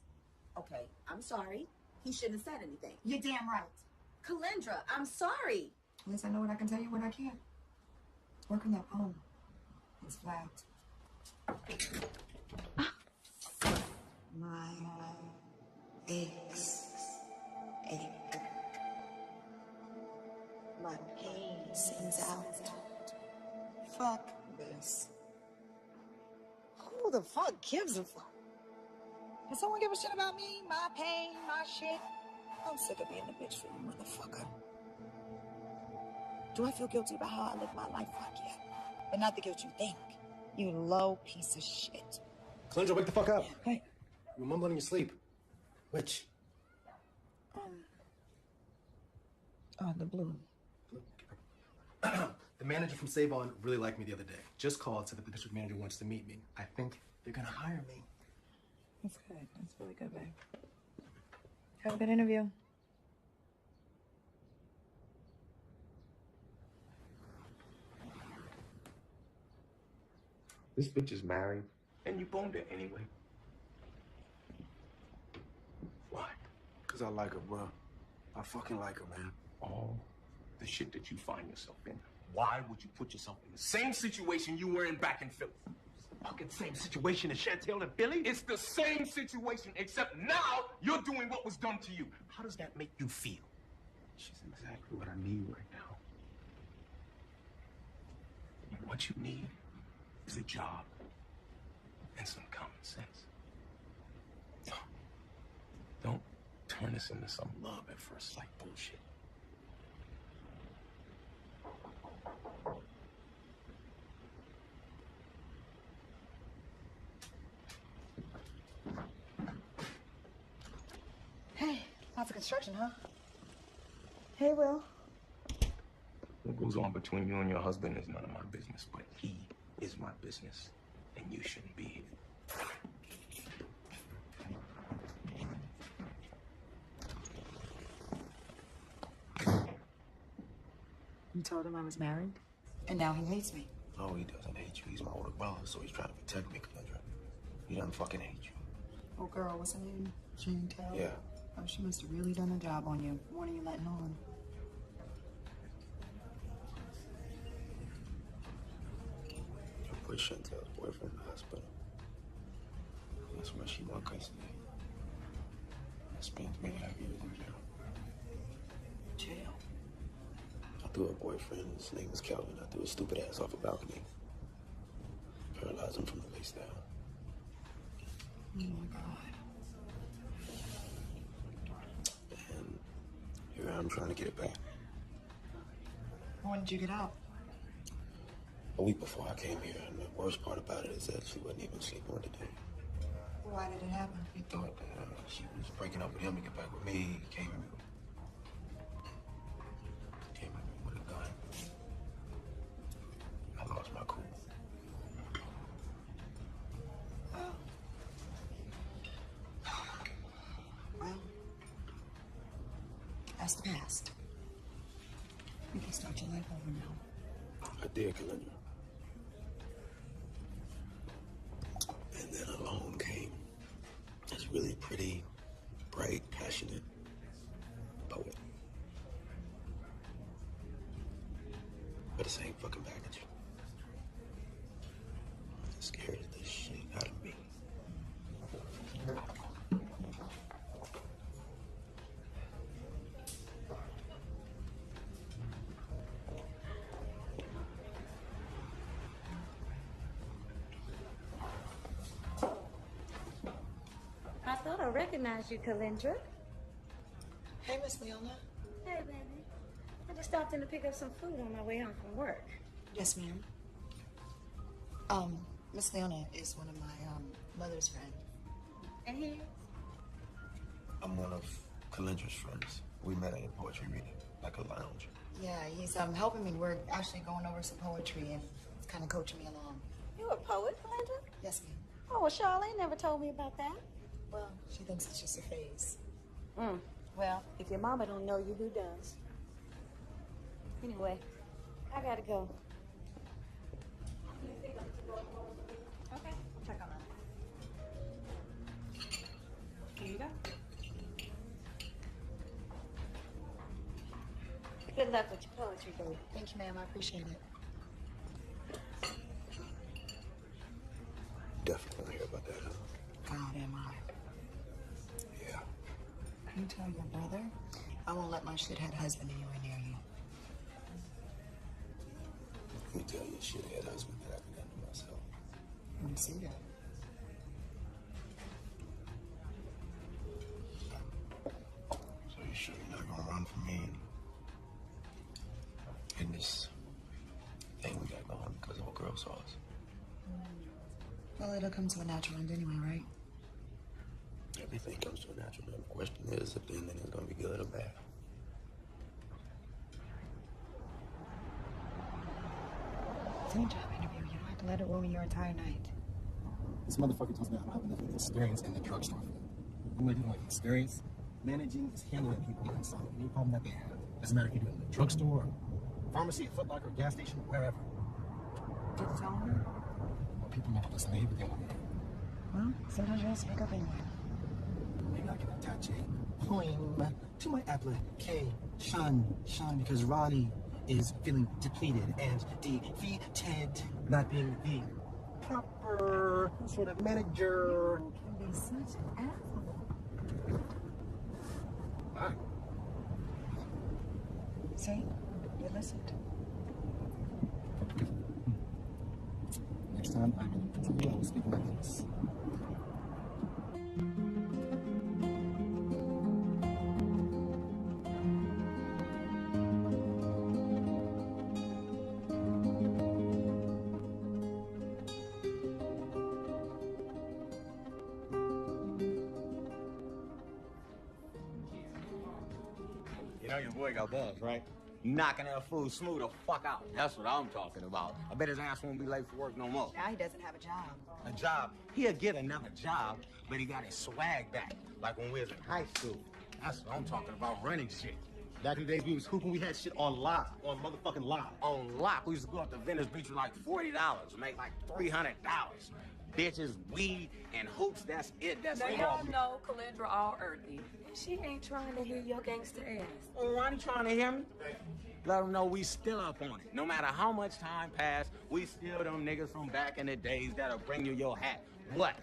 Speaker 8: Okay, I'm sorry. He shouldn't have said anything.
Speaker 1: You're damn right.
Speaker 8: Kalindra, I'm sorry.
Speaker 1: At least I know what I can tell you, what I can't. Work on that poem. It's flagged. My aches ache. My pain sings out. Fuck this. Who the fuck gives a fuck? Does someone give a shit about me? My pain, my shit? I'm sick of being a bitch for you, motherfucker. Do I feel guilty about how I live my life? Fuck yeah. But not the guilt you think. You low piece of shit.
Speaker 12: Kalindra, wake the fuck up.
Speaker 1: Hey.
Speaker 12: You were mumbling in your sleep. Which?
Speaker 1: The blue.
Speaker 12: The manager from Save On really liked me the other day. Just called, said that the district manager wants to meet me. I think they're gonna hire me.
Speaker 1: That's good. That's really good, babe. Have a good interview.
Speaker 4: This bitch is married, and you boned her anyway. Why? Because I like her, bro. I fucking like her, man.
Speaker 7: All the shit that you find yourself in. Why would you put yourself in the same situation you were in back in Philly? fucking same situation as Chantel and Billy? It's the same situation, except now you're doing what was done to you. How does that make you feel?
Speaker 4: She's exactly what I need right now.
Speaker 7: What you need is a job and some common sense. Don't turn this into some love at first sight bullshit.
Speaker 1: Hey, lots of construction, huh? Hey, Will.
Speaker 7: What goes on between you and your husband is none of my business, but he is my business, and you shouldn't be here.
Speaker 1: You told him I was married? And now he hates me.
Speaker 4: No, he doesn't hate you. He's my older brother, so he's trying to protect me, Calendra. He doesn't fucking hate you.
Speaker 1: Oh, girl, what's her name? Chantel?
Speaker 4: Yeah.
Speaker 1: Oh, she must have really done a job on you. What are you letting on?
Speaker 4: I put Chantel's boyfriend in the hospital. That's why she won custody. I spent 3.5 years in jail.
Speaker 1: Jail?
Speaker 4: I threw her boyfriend, his name was Calvin. I threw his stupid ass off a balcony. Paralyzed him from the waist down.
Speaker 1: Oh my God.
Speaker 4: And here I am trying to get it back.
Speaker 1: When did you get out?
Speaker 4: A week before I came here, and the worst part about it is that she wasn't even sleeping with the dude.
Speaker 1: Why did it happen?
Speaker 4: He thought that she was breaking up with him to get back with me. He came at me with a gun. I lost my cool.
Speaker 1: Well, that's the past. You can start your life over now.
Speaker 4: I did, Calendra. And then along came this really pretty, bright, passionate poet. But the same fucking baggage. I'm scared of this shit out of me.
Speaker 2: I thought I recognized you, Calendra.
Speaker 1: Hey, Miss Leona.
Speaker 2: Hey, baby. I just stopped in to pick up some food on my way home from work.
Speaker 1: Yes, ma'am. Miss Leona is one of my, mother's friends.
Speaker 2: And he?
Speaker 4: I'm one of Calendra's friends. We met at a poetry reading, like a lounge.
Speaker 1: Yeah, he's helping me. We're actually going over some poetry and he's kind of coaching me along.
Speaker 2: You a poet, Calendra?
Speaker 1: Yes, ma'am.
Speaker 2: Oh, well, Charlene never told me about that.
Speaker 1: Well, she thinks it's just a phase.
Speaker 2: Well, if your mama don't know you, who does? Anyway, I gotta go.
Speaker 1: Okay, check on that. Here you go.
Speaker 2: Good luck with your poetry, baby.
Speaker 1: Thank you, ma'am. I appreciate it.
Speaker 4: Definitely want to hear about that, huh?
Speaker 1: God, am I.
Speaker 4: Yeah.
Speaker 1: You tell your brother I won't let my shithead husband anywhere near you.
Speaker 4: Let me tell your shithead husband that I can handle myself.
Speaker 1: Let me see that.
Speaker 4: So you sure you're not gonna run from me in this thing we got going because old girl saw us?
Speaker 1: Well, it'll come to a natural end anyway, right?
Speaker 4: Everything comes to a natural end. The question is if the ending is gonna be good or bad.
Speaker 1: It's any job interview. You don't have to let it ruin your entire night.
Speaker 14: This motherfucker tells me I don't have enough experience in the drugstore. What do I do like experience? Managing is handling people and solving any problem that they have. Doesn't matter if you do it in the drugstore, or pharmacy, a Foot Locker, gas station, wherever.
Speaker 1: Get the tone her?
Speaker 14: Well, people may not listen to everything we do.
Speaker 1: Well, sometimes you have to pick up anyway.
Speaker 14: Maybe I can attach a poem to my application, because Ronnie is feeling depleted and defeated, not being the proper sort of manager.
Speaker 1: You can be such an asshole.
Speaker 14: Why?
Speaker 1: See? You listened.
Speaker 14: Next time, I will speak like this.
Speaker 3: You know your boy got balls, right? Knocking that fool smooth the fuck out. That's what I'm talking about. I bet his ass won't be late for work no more.
Speaker 1: Now he doesn't have a job.
Speaker 3: A job? He'll get another job, but he got his swag back, like when we was in high school. That's what I'm talking about, running shit.
Speaker 14: Back in the days we was hooping, we had shit on lock, on motherfucking lock.
Speaker 3: On lock, we used to go up to Venice Beach for like $40, make like $300. Bitches, weed, and hoops, that's it. That's
Speaker 22: Now
Speaker 3: all.
Speaker 22: y'all know Calendra all earthy. She ain't trying to hear your gangster ass.
Speaker 3: Oh, why you trying to hear me? Let them know we still up on it. No matter how much time passed, we still them niggas from back in the days that'll bring you your hat. What?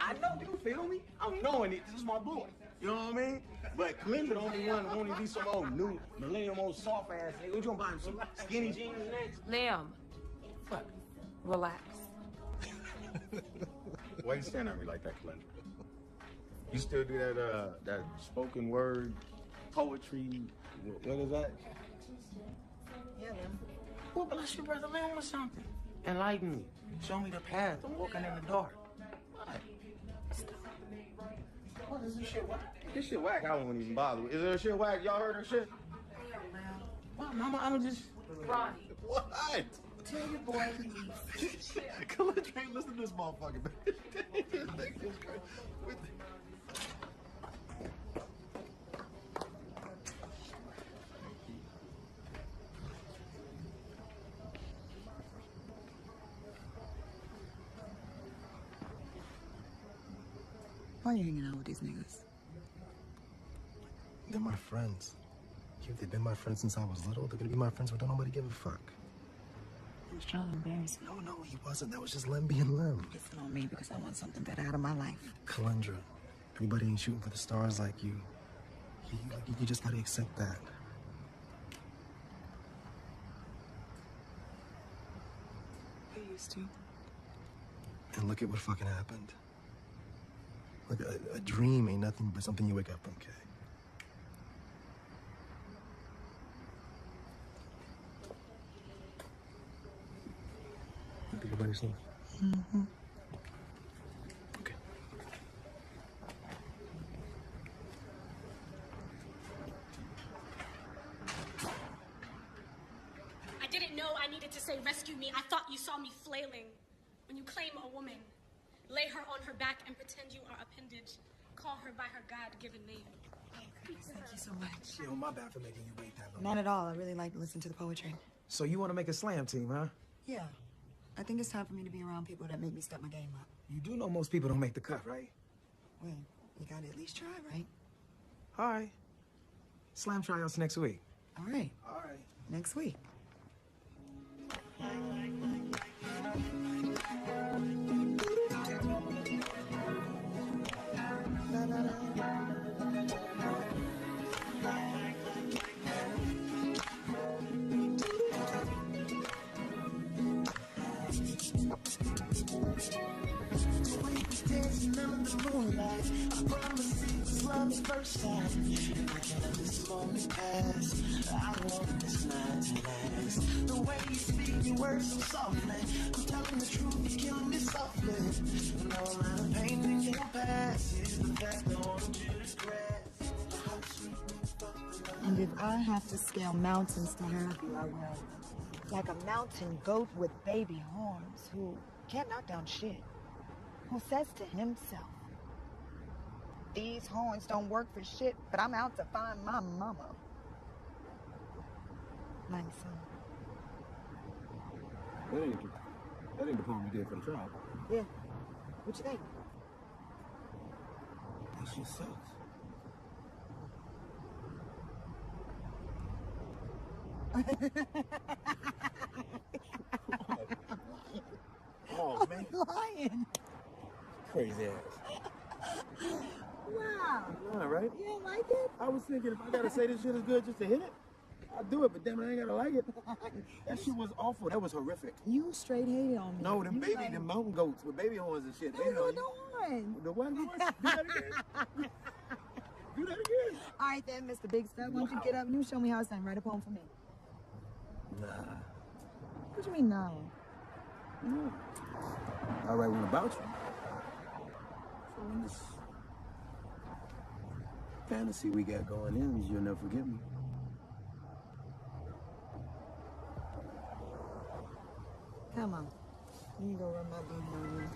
Speaker 3: I know you feel me. I'm knowing it. This is my boy. You know what I mean? But Calendra the only one who only be some old new millennium old soft ass nigga. What you gonna buy him some skinny jeans next?
Speaker 22: Liam,
Speaker 3: Fuck.
Speaker 22: relax.
Speaker 3: Why you staring at me like that, Calendra? You still do that spoken word poetry? What is that?
Speaker 1: Yeah, Lim.
Speaker 3: Well, bless your brother Lim or something. Enlighten me. Show me the path. I'm walking in the dark. What? What is this shit whack? This shit whack. I won't even bother. Is there a shit whack? Y'all heard her shit? Well, mama, I'm just...
Speaker 22: Ronnie.
Speaker 14: What?
Speaker 1: Tell your boy to leave.
Speaker 14: Calendra ain't listen to this motherfucker, man.
Speaker 1: Why are you hanging out with these niggas?
Speaker 14: They're my friends. They've been my friends since I was little. They're gonna be my friends, but don't nobody give a fuck.
Speaker 1: He was trying to embarrass me.
Speaker 14: No, he wasn't. That was just Lem being Lem.
Speaker 1: Pissing on me because I want something better out of my life.
Speaker 14: Calendra, everybody ain't shooting for the stars like you. You just gotta accept that.
Speaker 1: I used to.
Speaker 14: And look at what fucking happened. Look, a dream ain't nothing but something you wake up, okay? You think about yourself?
Speaker 1: Mm-hmm.
Speaker 14: Okay.
Speaker 21: I didn't know I needed to say rescue me. I thought you saw me flailing. When you claim a woman, lay her on her back and pretend you are appendage. Call her by her God-given name.
Speaker 1: Thank you so much.
Speaker 14: Yo, my bad for making you wait that long.
Speaker 1: Not at all. I really like to listen to the poetry.
Speaker 23: So you want to make a slam team, huh?
Speaker 1: Yeah. I think it's time for me to be around people that make me step my game up.
Speaker 23: You do know most people don't make the cut, right?
Speaker 1: Well, you gotta at least try, right?
Speaker 23: All right. Slam tryouts next week.
Speaker 1: All right.
Speaker 23: All right.
Speaker 1: Next week.
Speaker 16: First time, if I can't let this moment pass, I want this night to last. The way you speak your words so softly, I'm telling the truth, you're killing me softly. And all the pain in your past is the fact I want you to grasp.
Speaker 1: And if I have to scale mountains to have you, I will. Like a mountain goat with baby horns who can't knock down shit. Who says to himself, these horns don't work for shit, but I'm out to find my mama. Nice, huh?
Speaker 14: That ain't the poem you did for the trial.
Speaker 1: Yeah. What you think?
Speaker 14: That shit sucks. man.
Speaker 1: Lying.
Speaker 14: Crazy ass.
Speaker 1: Wow.
Speaker 14: All right.
Speaker 1: You don't like it?
Speaker 14: I was thinking if I gotta say this shit is good just to hit it, I'll do it, but damn it, I ain't gotta like it. That shit was awful. That was horrific.
Speaker 1: You straight hated on me.
Speaker 14: No, them
Speaker 1: You
Speaker 14: baby,
Speaker 1: like-
Speaker 14: them mountain goats with baby horns and shit. Baby
Speaker 1: Those are
Speaker 14: horns.
Speaker 1: the horns.
Speaker 14: The what horns? Do that again. Do that again.
Speaker 1: All right then, Mr. Big Stud, why don't you get up and you show me how it's done? Write a poem for me.
Speaker 14: Nah.
Speaker 1: What do you mean no?
Speaker 14: No. I'll write one about you. So when this fantasy we got going ends, you'll never forget me.
Speaker 1: Come on. You go rub my bean on you.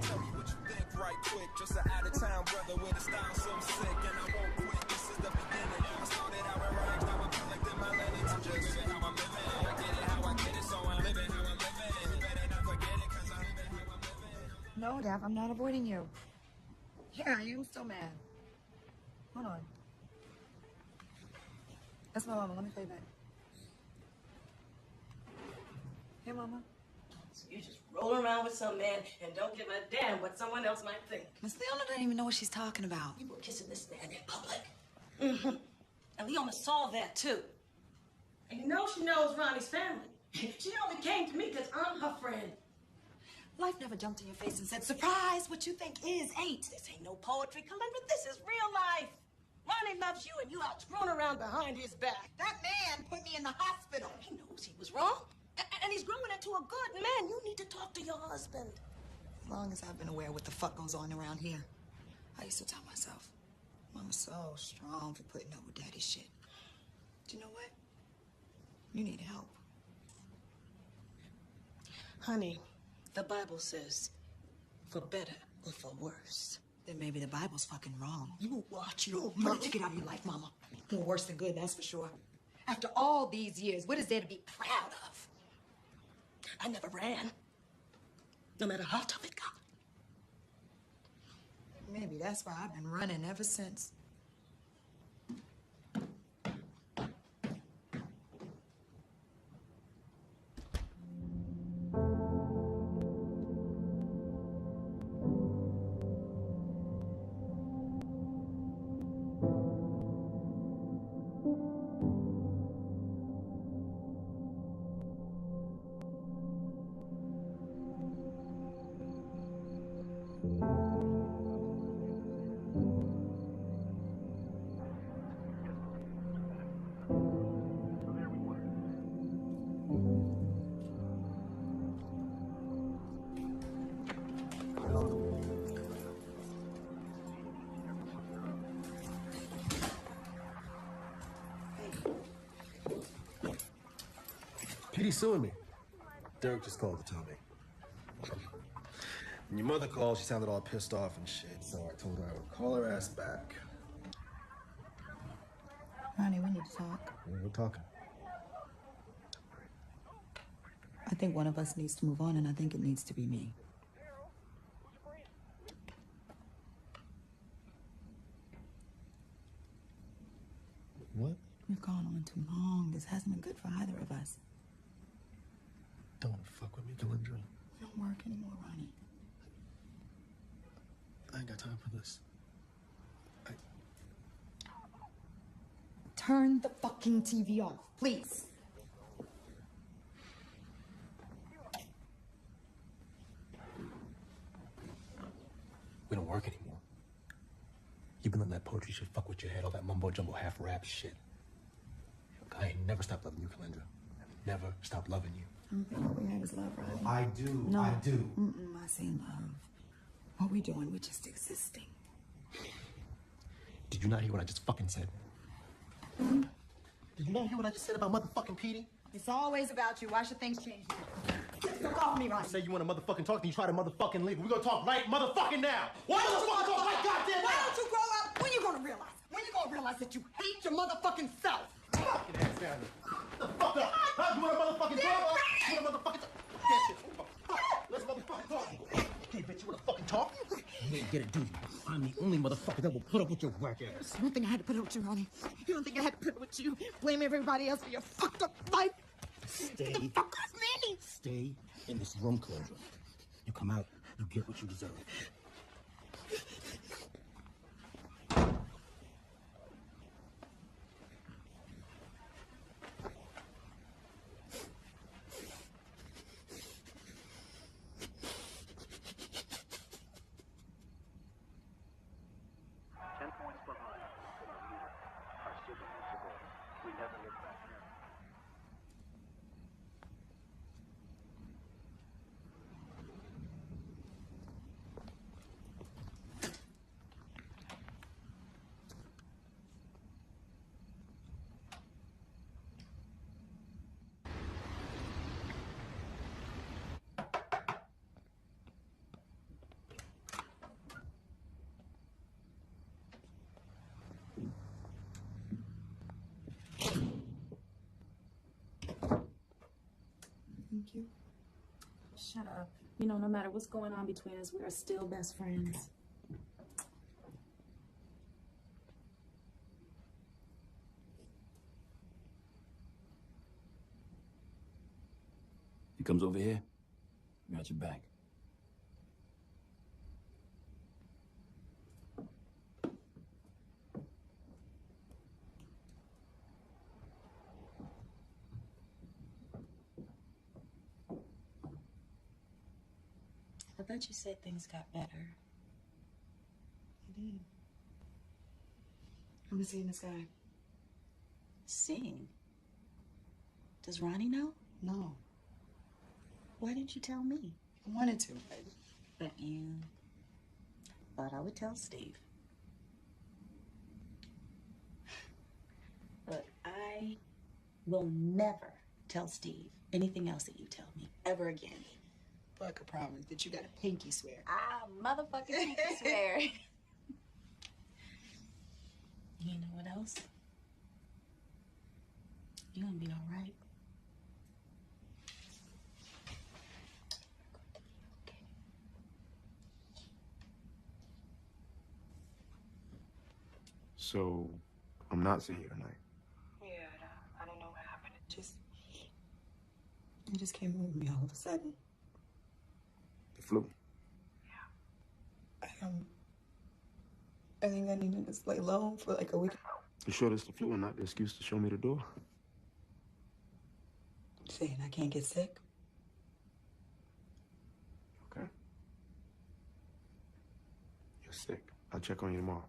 Speaker 5: Tell me what you think right quick. Just an out-of-town brother with a style so sick, and I won't quit. This is the beginning. I started out with rags, now I'm collecting my linen. I'm just living how I'm living. I get it how I get it, so I'm living how I'm living. You better not forget it, cause I'm living how I'm living.
Speaker 1: No, Daph, I'm not avoiding you. Yeah, I am still mad. Hold on. That's my mama. Let me play that. Hey, mama.
Speaker 15: So you just roll around with some man and don't give a damn what someone else might think.
Speaker 1: Miss Leona doesn't even know what she's talking about.
Speaker 15: You were kissing this man in public. Mm-hmm. And Leona saw that too. And you know she knows Ronnie's family. She only came to me because I'm her friend.
Speaker 1: Life never jumped in your face and said, surprise, what you think is ain't.
Speaker 15: This ain't no poetry, Calendra. This is real life. Ronnie loves you and you out screwing around behind his back.
Speaker 1: That man put me in the hospital.
Speaker 15: He knows he was wrong. And he's growing into a good man. You need to talk to your husband.
Speaker 1: As long as I've been aware what the fuck goes on around here, I used to tell myself, Mama's so strong for putting up with daddy's shit. But you know what? You need help.
Speaker 15: Honey, the Bible says, for better or for worse.
Speaker 1: Then maybe the Bible's fucking wrong.
Speaker 15: You watch your
Speaker 1: What
Speaker 15: mouth.
Speaker 1: did you get out of your life, Mama? More worse than good, that's for sure. After all these years, what is there to be proud of?
Speaker 15: I never ran. No matter how tough it got.
Speaker 1: Maybe that's why I've been running ever since.
Speaker 12: Petey's suing me. Derek just called to tell me. When your mother called, she sounded all pissed off and shit, so I told her I would call her ass back.
Speaker 1: Ronnie, we need to talk.
Speaker 12: We're talking.
Speaker 1: I think one of us needs to move on, and I think it needs to be me.
Speaker 12: What?
Speaker 1: We've gone on too long. This hasn't been good for either of us.
Speaker 12: Don't fuck with me, Calendra.
Speaker 1: It don't work anymore, Ronnie.
Speaker 12: I ain't got time for this.
Speaker 1: Turn the fucking TV off, please.
Speaker 14: We don't work anymore. You've been letting that poetry shit fuck with your head, all that mumbo-jumbo half-rap shit. Look, I ain't never stopped loving you, Calendra. I've never stopped loving you.
Speaker 1: I don't think what we have is love, Ronnie.
Speaker 12: I do.
Speaker 1: No.
Speaker 12: I do.
Speaker 1: I say love. What we doing? We're just existing.
Speaker 14: Did you not hear what I just fucking said? Did you not hear what I just said about motherfucking Petey?
Speaker 1: It's always about you. Why should things change now? Fuck off me, Ronnie.
Speaker 14: Say you want to motherfucking talk, then you try to motherfucking leave. We're gonna talk right motherfucking now. Why motherfucking talk right goddamn now?
Speaker 1: Why don't you grow up? When you gonna realize? When you gonna realize that you hate your motherfucking self?
Speaker 14: Fucking ass down here. The fuck up. Huh? You want a motherfucking talk? You want a motherfucking talk? That shit. Let's motherfucking talk. Hey, bitch, you wanna fucking talk? You didn't get it, do you? I'm the only motherfucker that will put up with your whack ass.
Speaker 1: You don't think I had to put up with you, Ronnie? You don't think I had to put up with you? Blame everybody else for your fucked up life?
Speaker 14: Stay.
Speaker 1: Get the fuck off me!
Speaker 14: Stay in this room, Calendra. You come out, you get what you deserve.
Speaker 1: Thank you.
Speaker 20: Shut up. You know, no matter what's going on between us, we are still best friends.
Speaker 19: He comes over here, we got your back.
Speaker 8: I thought you said things got better.
Speaker 1: I did. I'm seeing this guy.
Speaker 8: Seeing? Does Ronnie know?
Speaker 1: No.
Speaker 8: Why didn't you tell me?
Speaker 1: I wanted to.
Speaker 8: But you thought I would tell Steve. Look, I will never tell Steve anything else that you tell me ever again.
Speaker 1: Fuck a promise that you got a pinky swear.
Speaker 8: Ah, motherfucking pinky swear. You know what else? You're gonna be all right.
Speaker 4: So, I'm not seeing you tonight.
Speaker 1: Yeah, I don't know what happened. It just came over me all of a sudden.
Speaker 4: The flu.
Speaker 1: I think I need to just lay low for like a week.
Speaker 4: You sure that's the flu and not the excuse to show me the door?
Speaker 1: Saying I can't get sick?
Speaker 4: Okay. You're sick. I'll check on you tomorrow.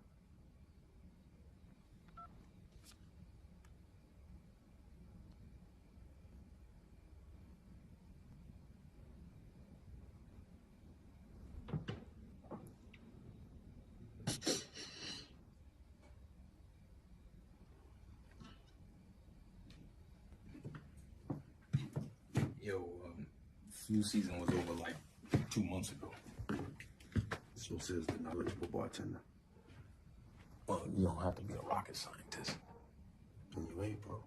Speaker 11: Yo, flu season was over like 2 months ago.
Speaker 4: So says the knowledgeable bartender.
Speaker 11: Well, you don't have to be a rocket scientist.
Speaker 4: And you ain't, bro.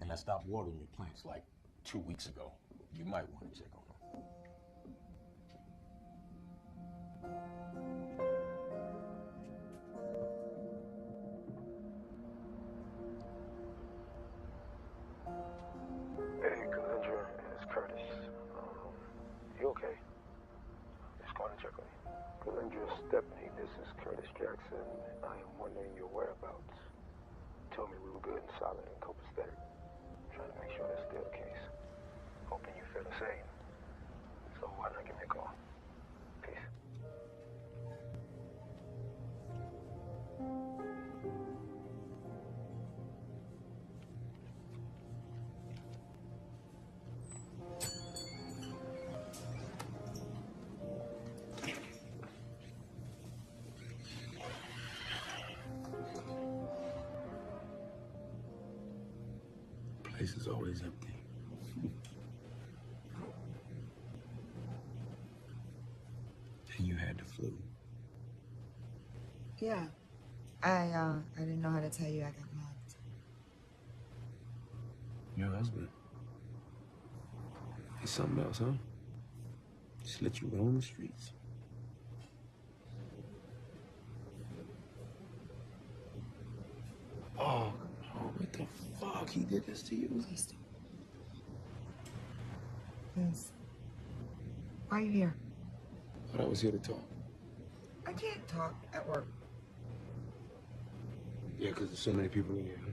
Speaker 11: And I stopped watering your plants like 2 weeks ago. You might want to check on them.
Speaker 4: Hey, Calandra, it's Curtis. You okay? Just calling to check on you. Calandra Stepney, this is Curtis Jackson. I am wondering your whereabouts. You told me we were good and solid and copacetic. Trying to make sure that's still the case. Hoping you feel the same. So why not give me a call? Peace.
Speaker 19: Place is always empty. And you had the flu.
Speaker 1: Yeah. I didn't know how to tell you I got mugged.
Speaker 19: Your husband.
Speaker 4: It's something else, huh? Just let you roam the streets. Oh, what the fuck? He did this to you?
Speaker 1: Please don't. Please. Why are you here?
Speaker 4: Thought I was here to talk.
Speaker 1: I can't talk at work.
Speaker 4: Yeah, because there's so many people in here. Huh?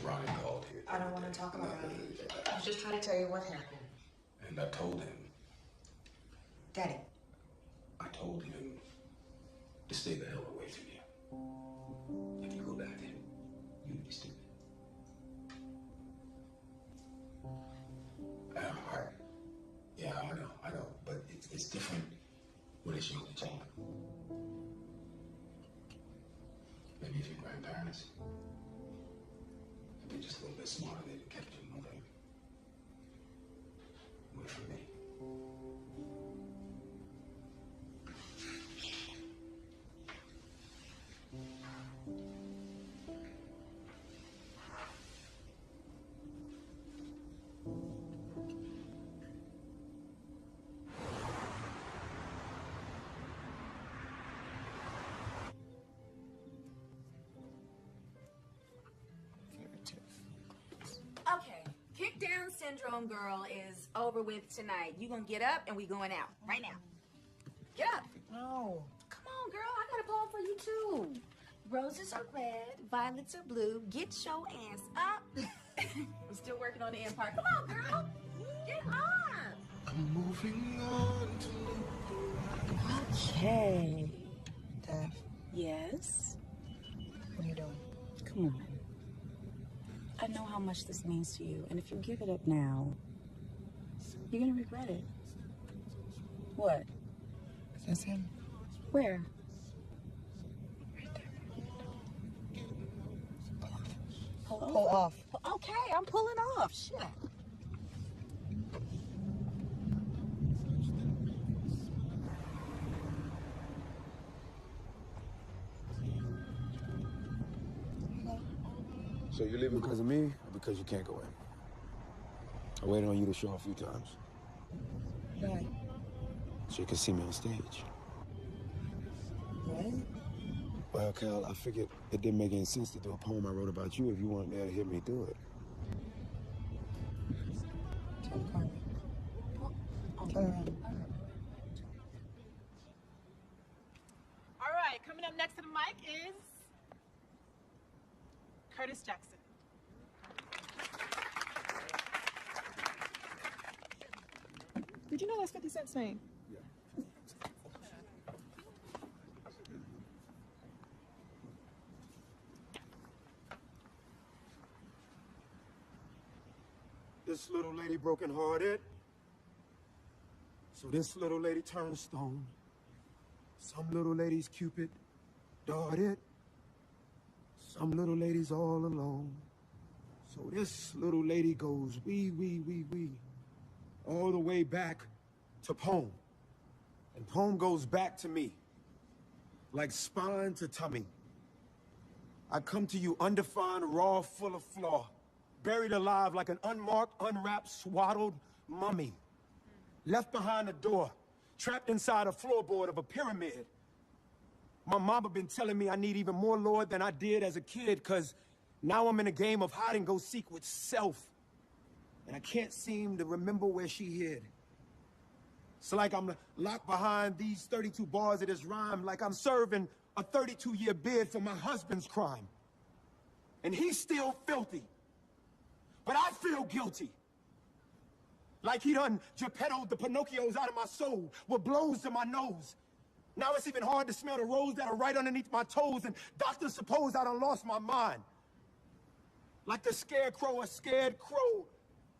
Speaker 7: Ronnie called here.
Speaker 1: I don't want to talk about it. I was just trying to tell you what happened.
Speaker 7: And I told him,
Speaker 1: Daddy.
Speaker 7: I told him to stay the hell away from you. If you go back to him, you'd be stupid. Yeah, I know, but it's different when it's your child. Maybe if your grandparents had been just a little bit smarter, they'd have kept your mother away from me.
Speaker 8: Okay, kick down syndrome, girl, is over with tonight. You gonna get up and we going out right now. Get up.
Speaker 1: No.
Speaker 8: Come on, girl. I got a poem for you too. Roses are red, violets are blue. Get your ass up. I'm still working on the end part. Come on, girl. Get up.
Speaker 7: I'm moving on to
Speaker 8: Okay.
Speaker 1: Dad,
Speaker 8: Yes.
Speaker 1: what are you doing?
Speaker 8: Come on. I know how much this means to you, and if you give it up now, you're gonna regret it. What?
Speaker 1: Is this him?
Speaker 8: Where?
Speaker 1: Pull off.
Speaker 8: Okay, I'm pulling off. Shit.
Speaker 4: So you leaving because of me or because you can't go in? I waited on you to show a few times.
Speaker 1: Why?
Speaker 4: So you could see me on stage.
Speaker 1: What?
Speaker 4: Well, Cal, I figured it didn't make any sense to do a poem I wrote about you if you weren't there to hear me do it.
Speaker 1: Tell Carmen. Turn around.
Speaker 6: All right, coming up next to the mic is Curtis Jackson. Did you know that's 50 Cent's name?
Speaker 4: This little lady broken hearted. So this little lady turned stone. Some little ladies Cupid darted. Some little ladies all alone. So this little lady goes wee, all the way back to Poem. And Poem goes back to me, like spine to tummy. I come to you undefined, raw, full of flaw, buried alive like an unmarked, unwrapped, swaddled mummy. Left behind the door, trapped inside a floorboard of a pyramid. My mama been telling me I need even more Lord than I did as a kid, cause now I'm in a game of hide and go seek with self. And I can't seem to remember where she hid. It's like I'm locked behind these 32 bars of this rhyme, like I'm serving a 32-year bid for my husband's crime. And he's still filthy. But I feel guilty. Like he done Geppetto'd the Pinocchios out of my soul with blows to my nose. Now it's even hard to smell the rose that are right underneath my toes, and doctors suppose I done lost my mind. Like the scarecrow, a scared crow,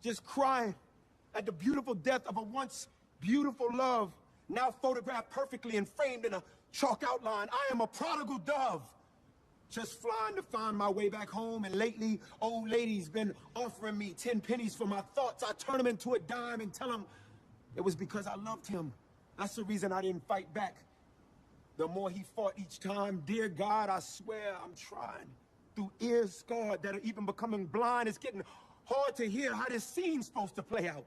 Speaker 4: just crying at the beautiful death of a once beautiful love, now photographed perfectly and framed in a chalk outline. I am a prodigal dove, Just flying to find my way back home, and lately, old lady's been offering me 10 pennies for my thoughts. I turn them into a dime and tell them it was because I loved him. That's the reason I didn't fight back. The more he fought each time, dear God, I swear I'm trying. Through ears scarred that are even becoming blind, it's getting hard to hear how this scene's supposed to play out.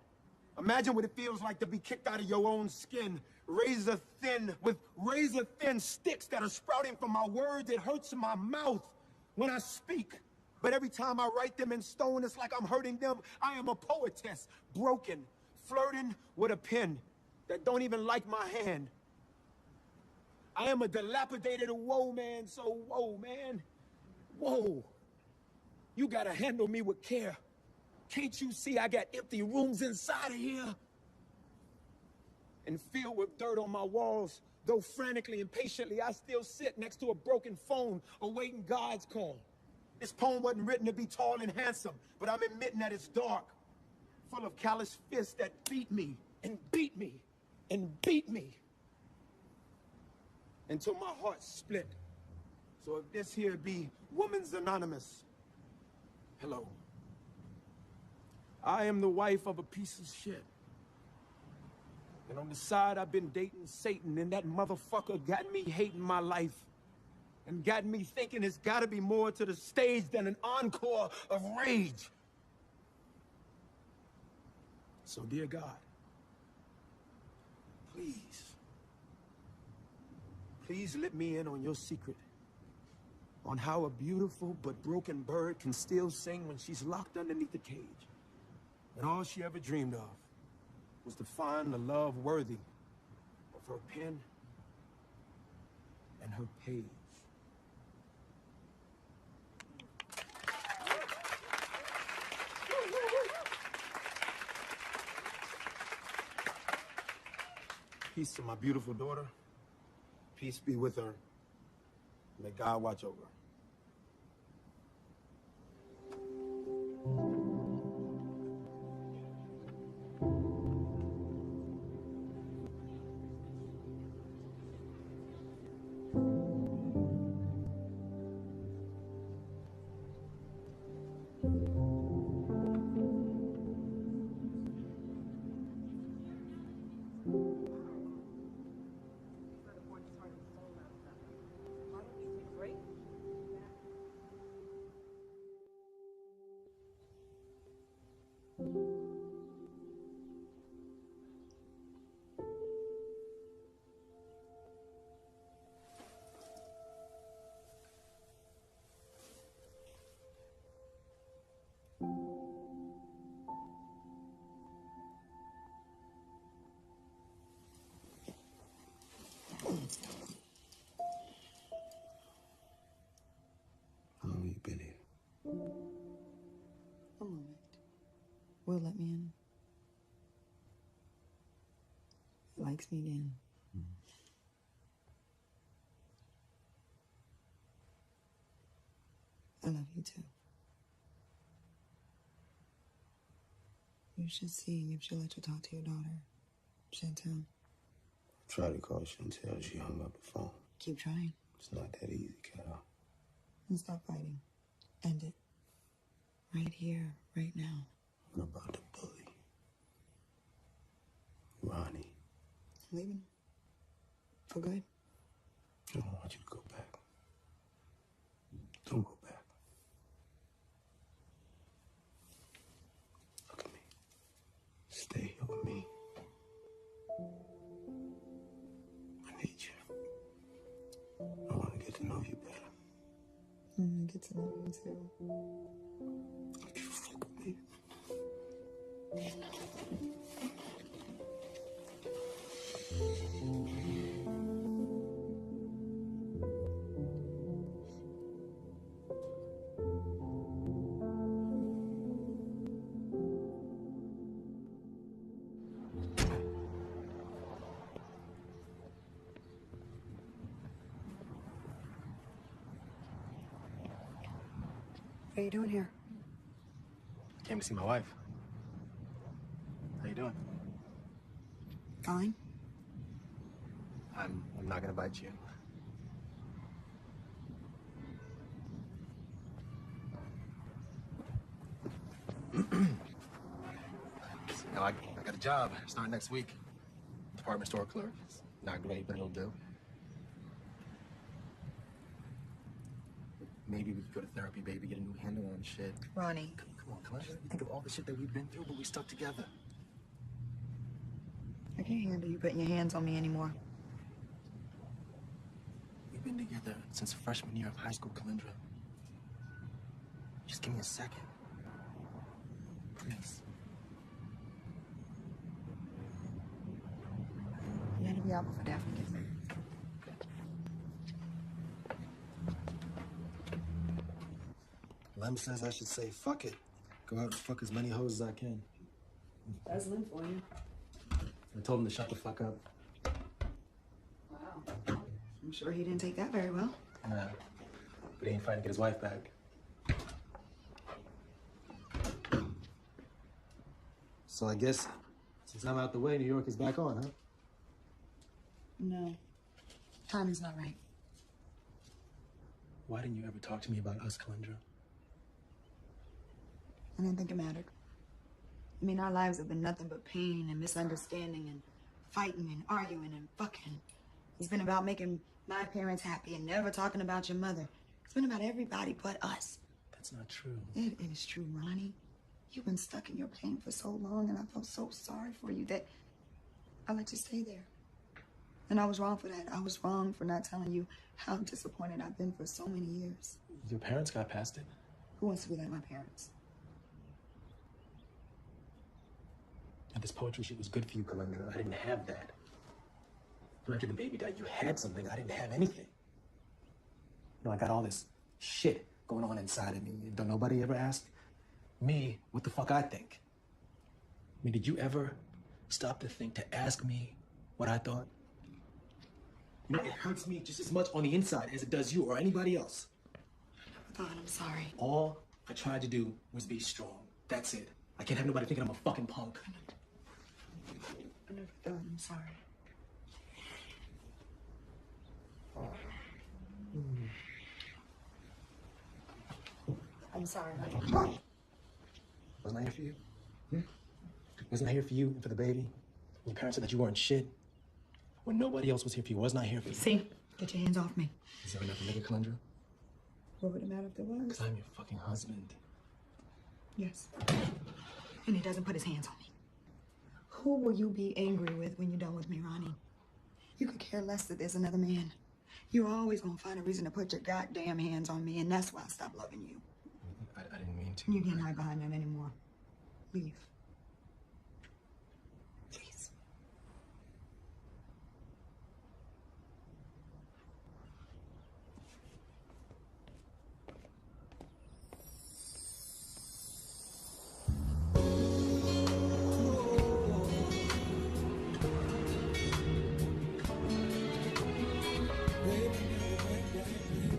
Speaker 4: Imagine what it feels like to be kicked out of your own skin, razor thin, with razor thin sticks that are sprouting from my words. It hurts my mouth when I speak. But every time I write them in stone, it's like I'm hurting them. I am a poetess, broken, flirting with a pen that don't even like my hand. I am a dilapidated woe man, so whoa, man. Whoa. You gotta handle me with care. Can't you see I got empty rooms inside of here? And filled with dirt on my walls, though frantically and patiently, I still sit next to a broken phone, awaiting God's call. This poem wasn't written to be tall and handsome, but I'm admitting that it's dark, full of callous fists that beat me, and beat me, and beat me, until my heart split. So if this here be Woman's Anonymous, hello. I am the wife of a piece of shit. And on the side, I've been dating Satan, and that motherfucker got me hating my life. And got me thinking it's gotta be more to the stage than an encore of rage. So dear God, please let me in on your secret. On how a beautiful but broken bird can still sing when she's locked underneath a cage. And all she ever dreamed of was to find the love worthy of her pen and her page. Peace to my beautiful daughter. Peace be with her. May God watch over her. How long you been here?
Speaker 1: A moment. Will let me in. He likes me again. I love you too. You should see if she'll let you talk to your daughter, Chantel.
Speaker 4: I tried to call Chantel, she hung up the phone.
Speaker 1: Keep trying.
Speaker 4: It's not that easy, kiddo.
Speaker 1: And stop fighting. End it. Right here, right now.
Speaker 4: What about the bully? Ronnie.
Speaker 1: I'm leaving. For good.
Speaker 4: I don't want you to go back. Don't go back. Look at me. Stay here with me. I need you. I want to get to know you better.
Speaker 1: I'm gonna get to know you too.
Speaker 4: You fuck with me.
Speaker 1: What are you doing here?
Speaker 14: Came to see my wife. How you doing?
Speaker 1: Fine.
Speaker 14: I'm not gonna bite you. Now I got a job starting next week. Department store clerk. It's not great, but it'll do. Maybe we could go to therapy, baby, get a new handle on shit.
Speaker 1: Ronnie.
Speaker 14: Come on, Kalandra. Think of all the shit that we've been through, but we stuck together.
Speaker 1: I can't handle you putting your hands on me anymore.
Speaker 14: We've been together since freshman year of high school, Kalandra. Just give me a second. Please.
Speaker 1: You had to be out before Daphne gets there.
Speaker 12: Lem says I should say fuck it. Go out and fuck as many hoes as I can.
Speaker 1: That's Lynn for you.
Speaker 12: I told him to shut the fuck up.
Speaker 1: Wow. I'm sure he didn't take that very well.
Speaker 14: Nah, but he ain't fighting to get his wife back.
Speaker 12: So I guess since I'm out the way, New York is back on, huh?
Speaker 1: No. Timing's not right.
Speaker 14: Why didn't you ever talk to me about us, Kalandra?
Speaker 1: I didn't think it mattered. I mean, our lives have been nothing but pain and misunderstanding and fighting and arguing and fucking. It's been about making my parents happy and never talking about your mother. It's been about everybody but us.
Speaker 14: That's not true.
Speaker 1: It is true, Ronnie. You've been stuck in your pain for so long, and I felt so sorry for you that I let you stay there. And I was wrong for that. I was wrong for not telling you how disappointed I've been for so many years.
Speaker 14: Your parents got past it.
Speaker 1: Who wants to be like my parents?
Speaker 14: And this poetry shit was good for you, Kalandra. I didn't have that. But after the baby died, you had something. I didn't have anything. You know, I got all this shit going on inside of me. Don't nobody ever ask me what the fuck I think? I mean, did you ever stop to think to ask me what I thought? You know, it hurts me just as much on the inside as it does you or anybody else.
Speaker 1: God, I'm sorry.
Speaker 14: All I tried to do was be strong. That's it. I can't have nobody thinking I'm a fucking punk.
Speaker 1: I never thought. I'm sorry. I'm sorry.
Speaker 14: Wasn't I here for you? Wasn't I here for you and for the baby? Your parents said that you weren't shit. When nobody else was here for you, wasn't I here for you?
Speaker 1: See? Get your hands off me.
Speaker 14: Is there enough nigga, Kalandra?
Speaker 1: What would it matter if there was?
Speaker 14: Because I'm your fucking husband.
Speaker 1: Yes. And he doesn't put his hands on me. Who will you be angry with when you're done with me, Ronnie? You could care less that there's another man. You're always gonna find a reason to put your goddamn hands on me, and that's why I stopped loving you.
Speaker 14: I didn't mean to.
Speaker 1: You can't hide behind that anymore. Leave. Please.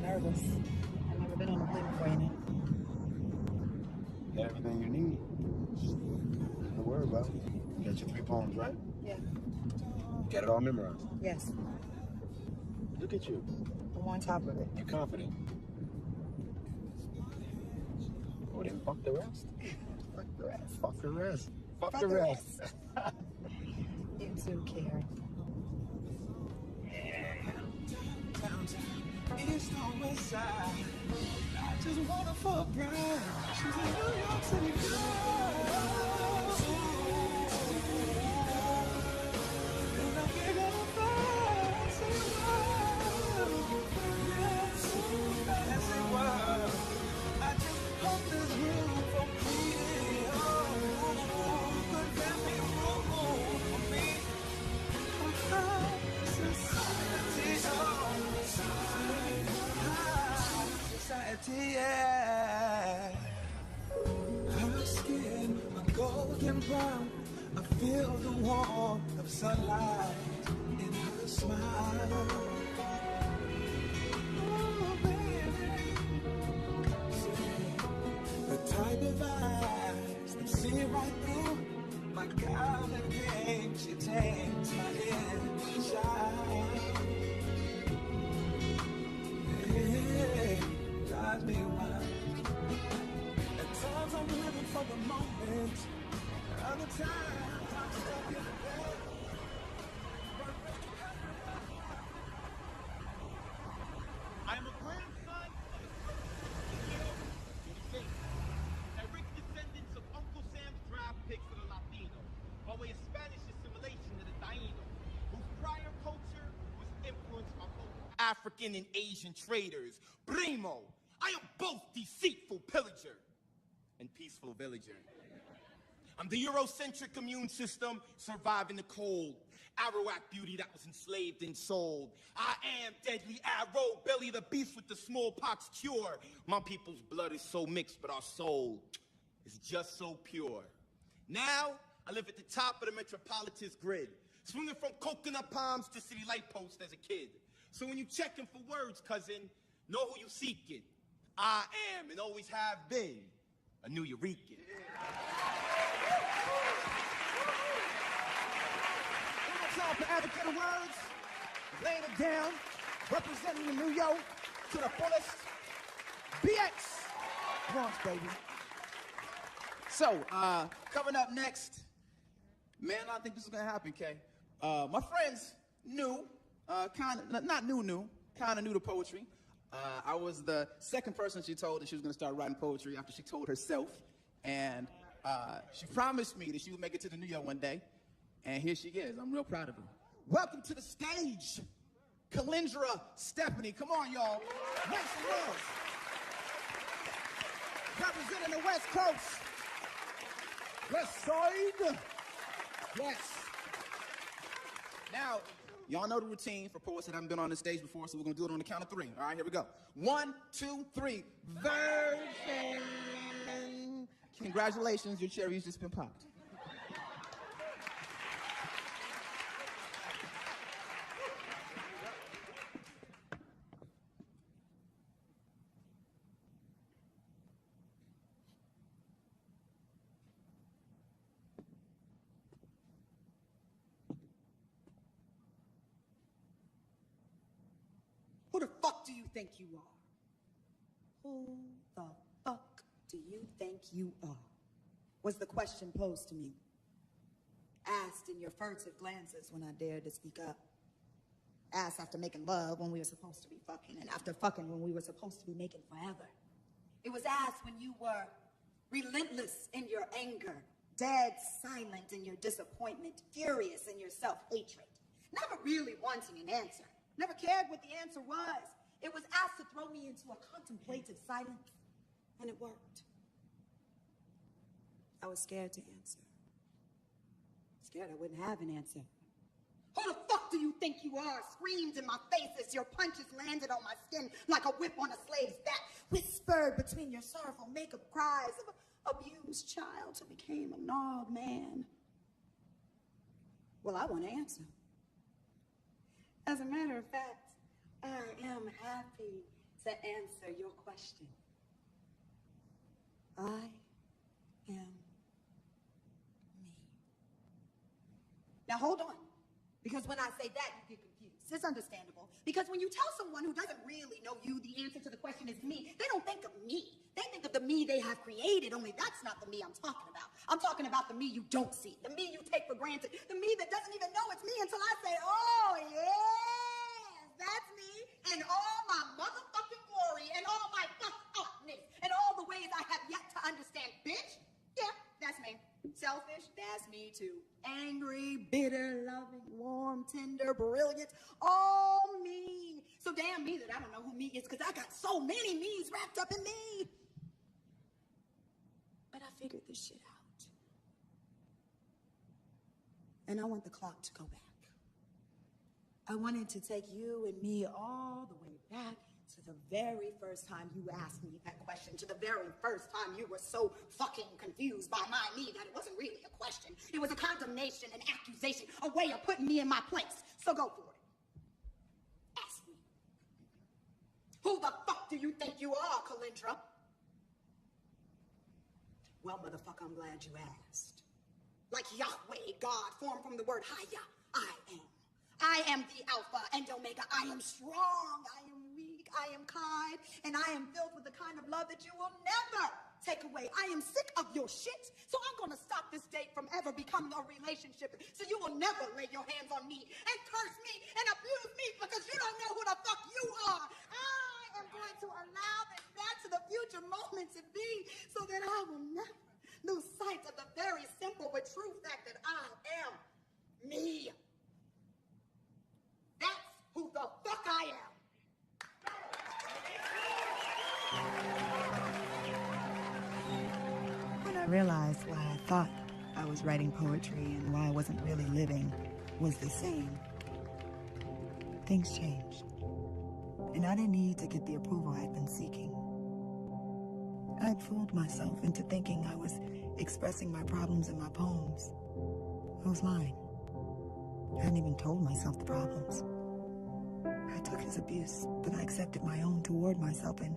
Speaker 1: Nervous. I've never been on a plane before, you know.
Speaker 12: Got everything you need. Don't worry about it. You got your 3 poems, right?
Speaker 1: Yeah.
Speaker 12: Got it all memorized.
Speaker 1: Yes.
Speaker 12: Look at you.
Speaker 1: I'm on top of it.
Speaker 12: You're confident. Oh, then fuck the rest.
Speaker 1: Fuck the rest.
Speaker 12: Fuck the rest. Fuck the rest.
Speaker 1: You too, Karen.
Speaker 5: East or west side, I just want her for a bride. She's a New York City girl. And I'm big on the fancy world. Yes, fancy world. I just hope there's room for me. Oh, could there be room for me? Society, yeah. Her skin a golden brown. I feel the warmth of sunlight in her smile. Oh, baby. The type of eyes that see right through my goblin game. She takes my inside. Yeah, drives me wild. At times I'm living for the moment.
Speaker 3: I am a grandson of direct descendants of Uncle Sam's draft picks of the Latino, by way of Spanish assimilation of the Taino, whose prior culture was influenced by both African and Asian traders. Primo, I am both deceitful pillager and peaceful villager. I'm the Eurocentric immune system surviving the cold. Arawak beauty that was enslaved and sold. I am deadly arrow, belly the beast with the smallpox cure. My people's blood is so mixed, but our soul is just so pure. Now, I live at the top of the metropolitan's grid, swinging from coconut palms to city light posts as a kid. So when you checking for words, cousin, know who you seeking. I am and always have been a New Eurekan.
Speaker 9: Time for advocate of words, laying it down, representing the New York to the fullest. BX, Bronx, baby. So, coming up next, man, I think this is gonna happen, Kay. My friends knew, kind of new to poetry. I was the second person she told that she was gonna start writing poetry after she told herself, and she promised me that she would make it to the New York one day. And here she is. I'm real proud of her. Welcome to the stage, Kalindra Stephanie. Come on, y'all. Make some noise. Representing the West Coast. West Side. Yes. Now, y'all know the routine for poets that haven't been on the stage before, so we're going to do it on the count of 3. All right, here we go. 1, 2, 3. Virgin. Congratulations, your cherry's just been popped.
Speaker 1: Who the fuck do you think you are? Who the fuck do you think you are? Was the question posed to me. Asked in your furtive glances when I dared to speak up. Asked after making love when we were supposed to be fucking, and after fucking when we were supposed to be making forever. It was asked when you were relentless in your anger, dead silent in your disappointment, furious in your self-hatred, never really wanting an answer. Never cared what the answer was. It was asked to throw me into a contemplative silence, and it worked. I was scared to answer. Scared I wouldn't have an answer. Who the fuck do you think you are? Screamed in my face as your punches landed on my skin like a whip on a slave's back. Whispered between your sorrowful makeup cries of an abused child who became a gnawed man. Well, I want to answer. As a matter of fact, I am happy to answer your question. I am me. Now hold on, because when I say that, you get confused. It's understandable, because when you tell someone who doesn't really know you the answer to the question is me, they don't think of me. They think of the me they have created, only that's not the me I'm talking about. I'm talking about the me you don't see, the me you take for granted, the me that doesn't even know it's me until I say, oh, yes, that's me in all my motherfucking glory and all my fucked upness and all the ways I have yet to understand, bitch. Yeah, that's me. Selfish, that's me too. Angry, bitter, loving, warm, tender, brilliant, all me. So damn me that I don't know who me is, because I got so many me's wrapped up in me. But I figured this shit out. And I want the clock to go back. I wanted to take you and me all the way back to the very first time you asked me that question, to the very first time you were so fucking confused by my me that it wasn't really a question. It was a condemnation, an accusation, a way of putting me in my place. So go for it. Ask me. Who the fuck do you think you are, Kalindra? Well, motherfucker, I'm glad you asked. Like Yahweh, God, formed from the word Haya, I am. I am the Alpha and Omega. I am strong. I am weak. I am kind. And I am filled with the kind of love that you will never takeaway. I am sick of your shit. So I'm gonna stop this date from ever becoming a relationship. So you will never lay your hands on me and curse me and abuse me because you don't know who the fuck you are. I am going to allow this back to the future moment to be so that I will never lose sight of the very simple but true fact that I am me. That's who the fuck I am. When I realized why I thought I was writing poetry and why I wasn't really living was the same, things changed. And I didn't need to get the approval I'd been seeking. I'd fooled myself into thinking I was expressing my problems in my poems. I was lying. I hadn't even told myself the problems. I took his abuse, but I accepted my own toward myself, and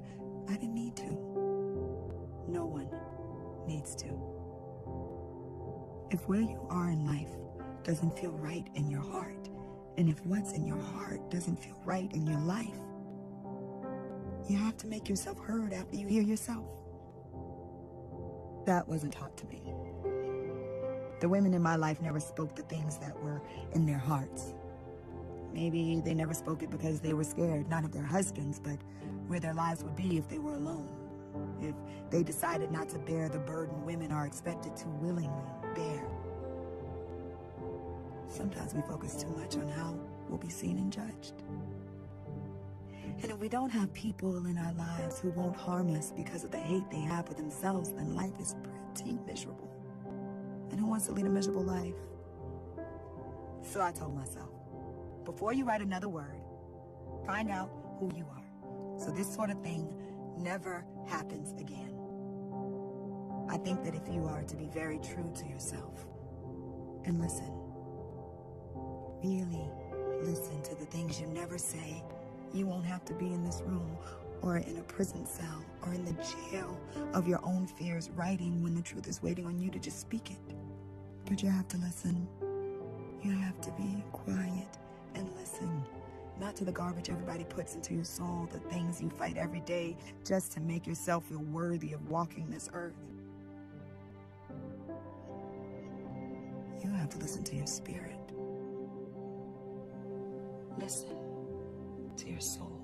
Speaker 1: I didn't need to. No one needs to. If where you are in life doesn't feel right in your heart, and if what's in your heart doesn't feel right in your life, you have to make yourself heard after you hear yourself. That wasn't taught to me. The women in my life never spoke the things that were in their hearts. Maybe they never spoke it because they were scared, not of their husbands, but where their lives would be if they were alone. If they decided not to bear the burden women are expected to willingly bear. Sometimes we focus too much on how we'll be seen and judged. And if we don't have people in our lives who won't harm us because of the hate they have for themselves, then life is pretty miserable. And who wants to lead a miserable life? So I told myself, before you write another word, find out who you are. So this sort of thing never happens again. I think that if you are to be very true to yourself and listen, really listen to the things you never say, you won't have to be in this room or in a prison cell or in the jail of your own fears writing when the truth is waiting on you to just speak it. But you have to listen. You have to be quiet and listen. Not to the garbage everybody puts into your soul, the things you fight every day just to make yourself feel worthy of walking this earth. You have to listen to your spirit. Listen to your soul.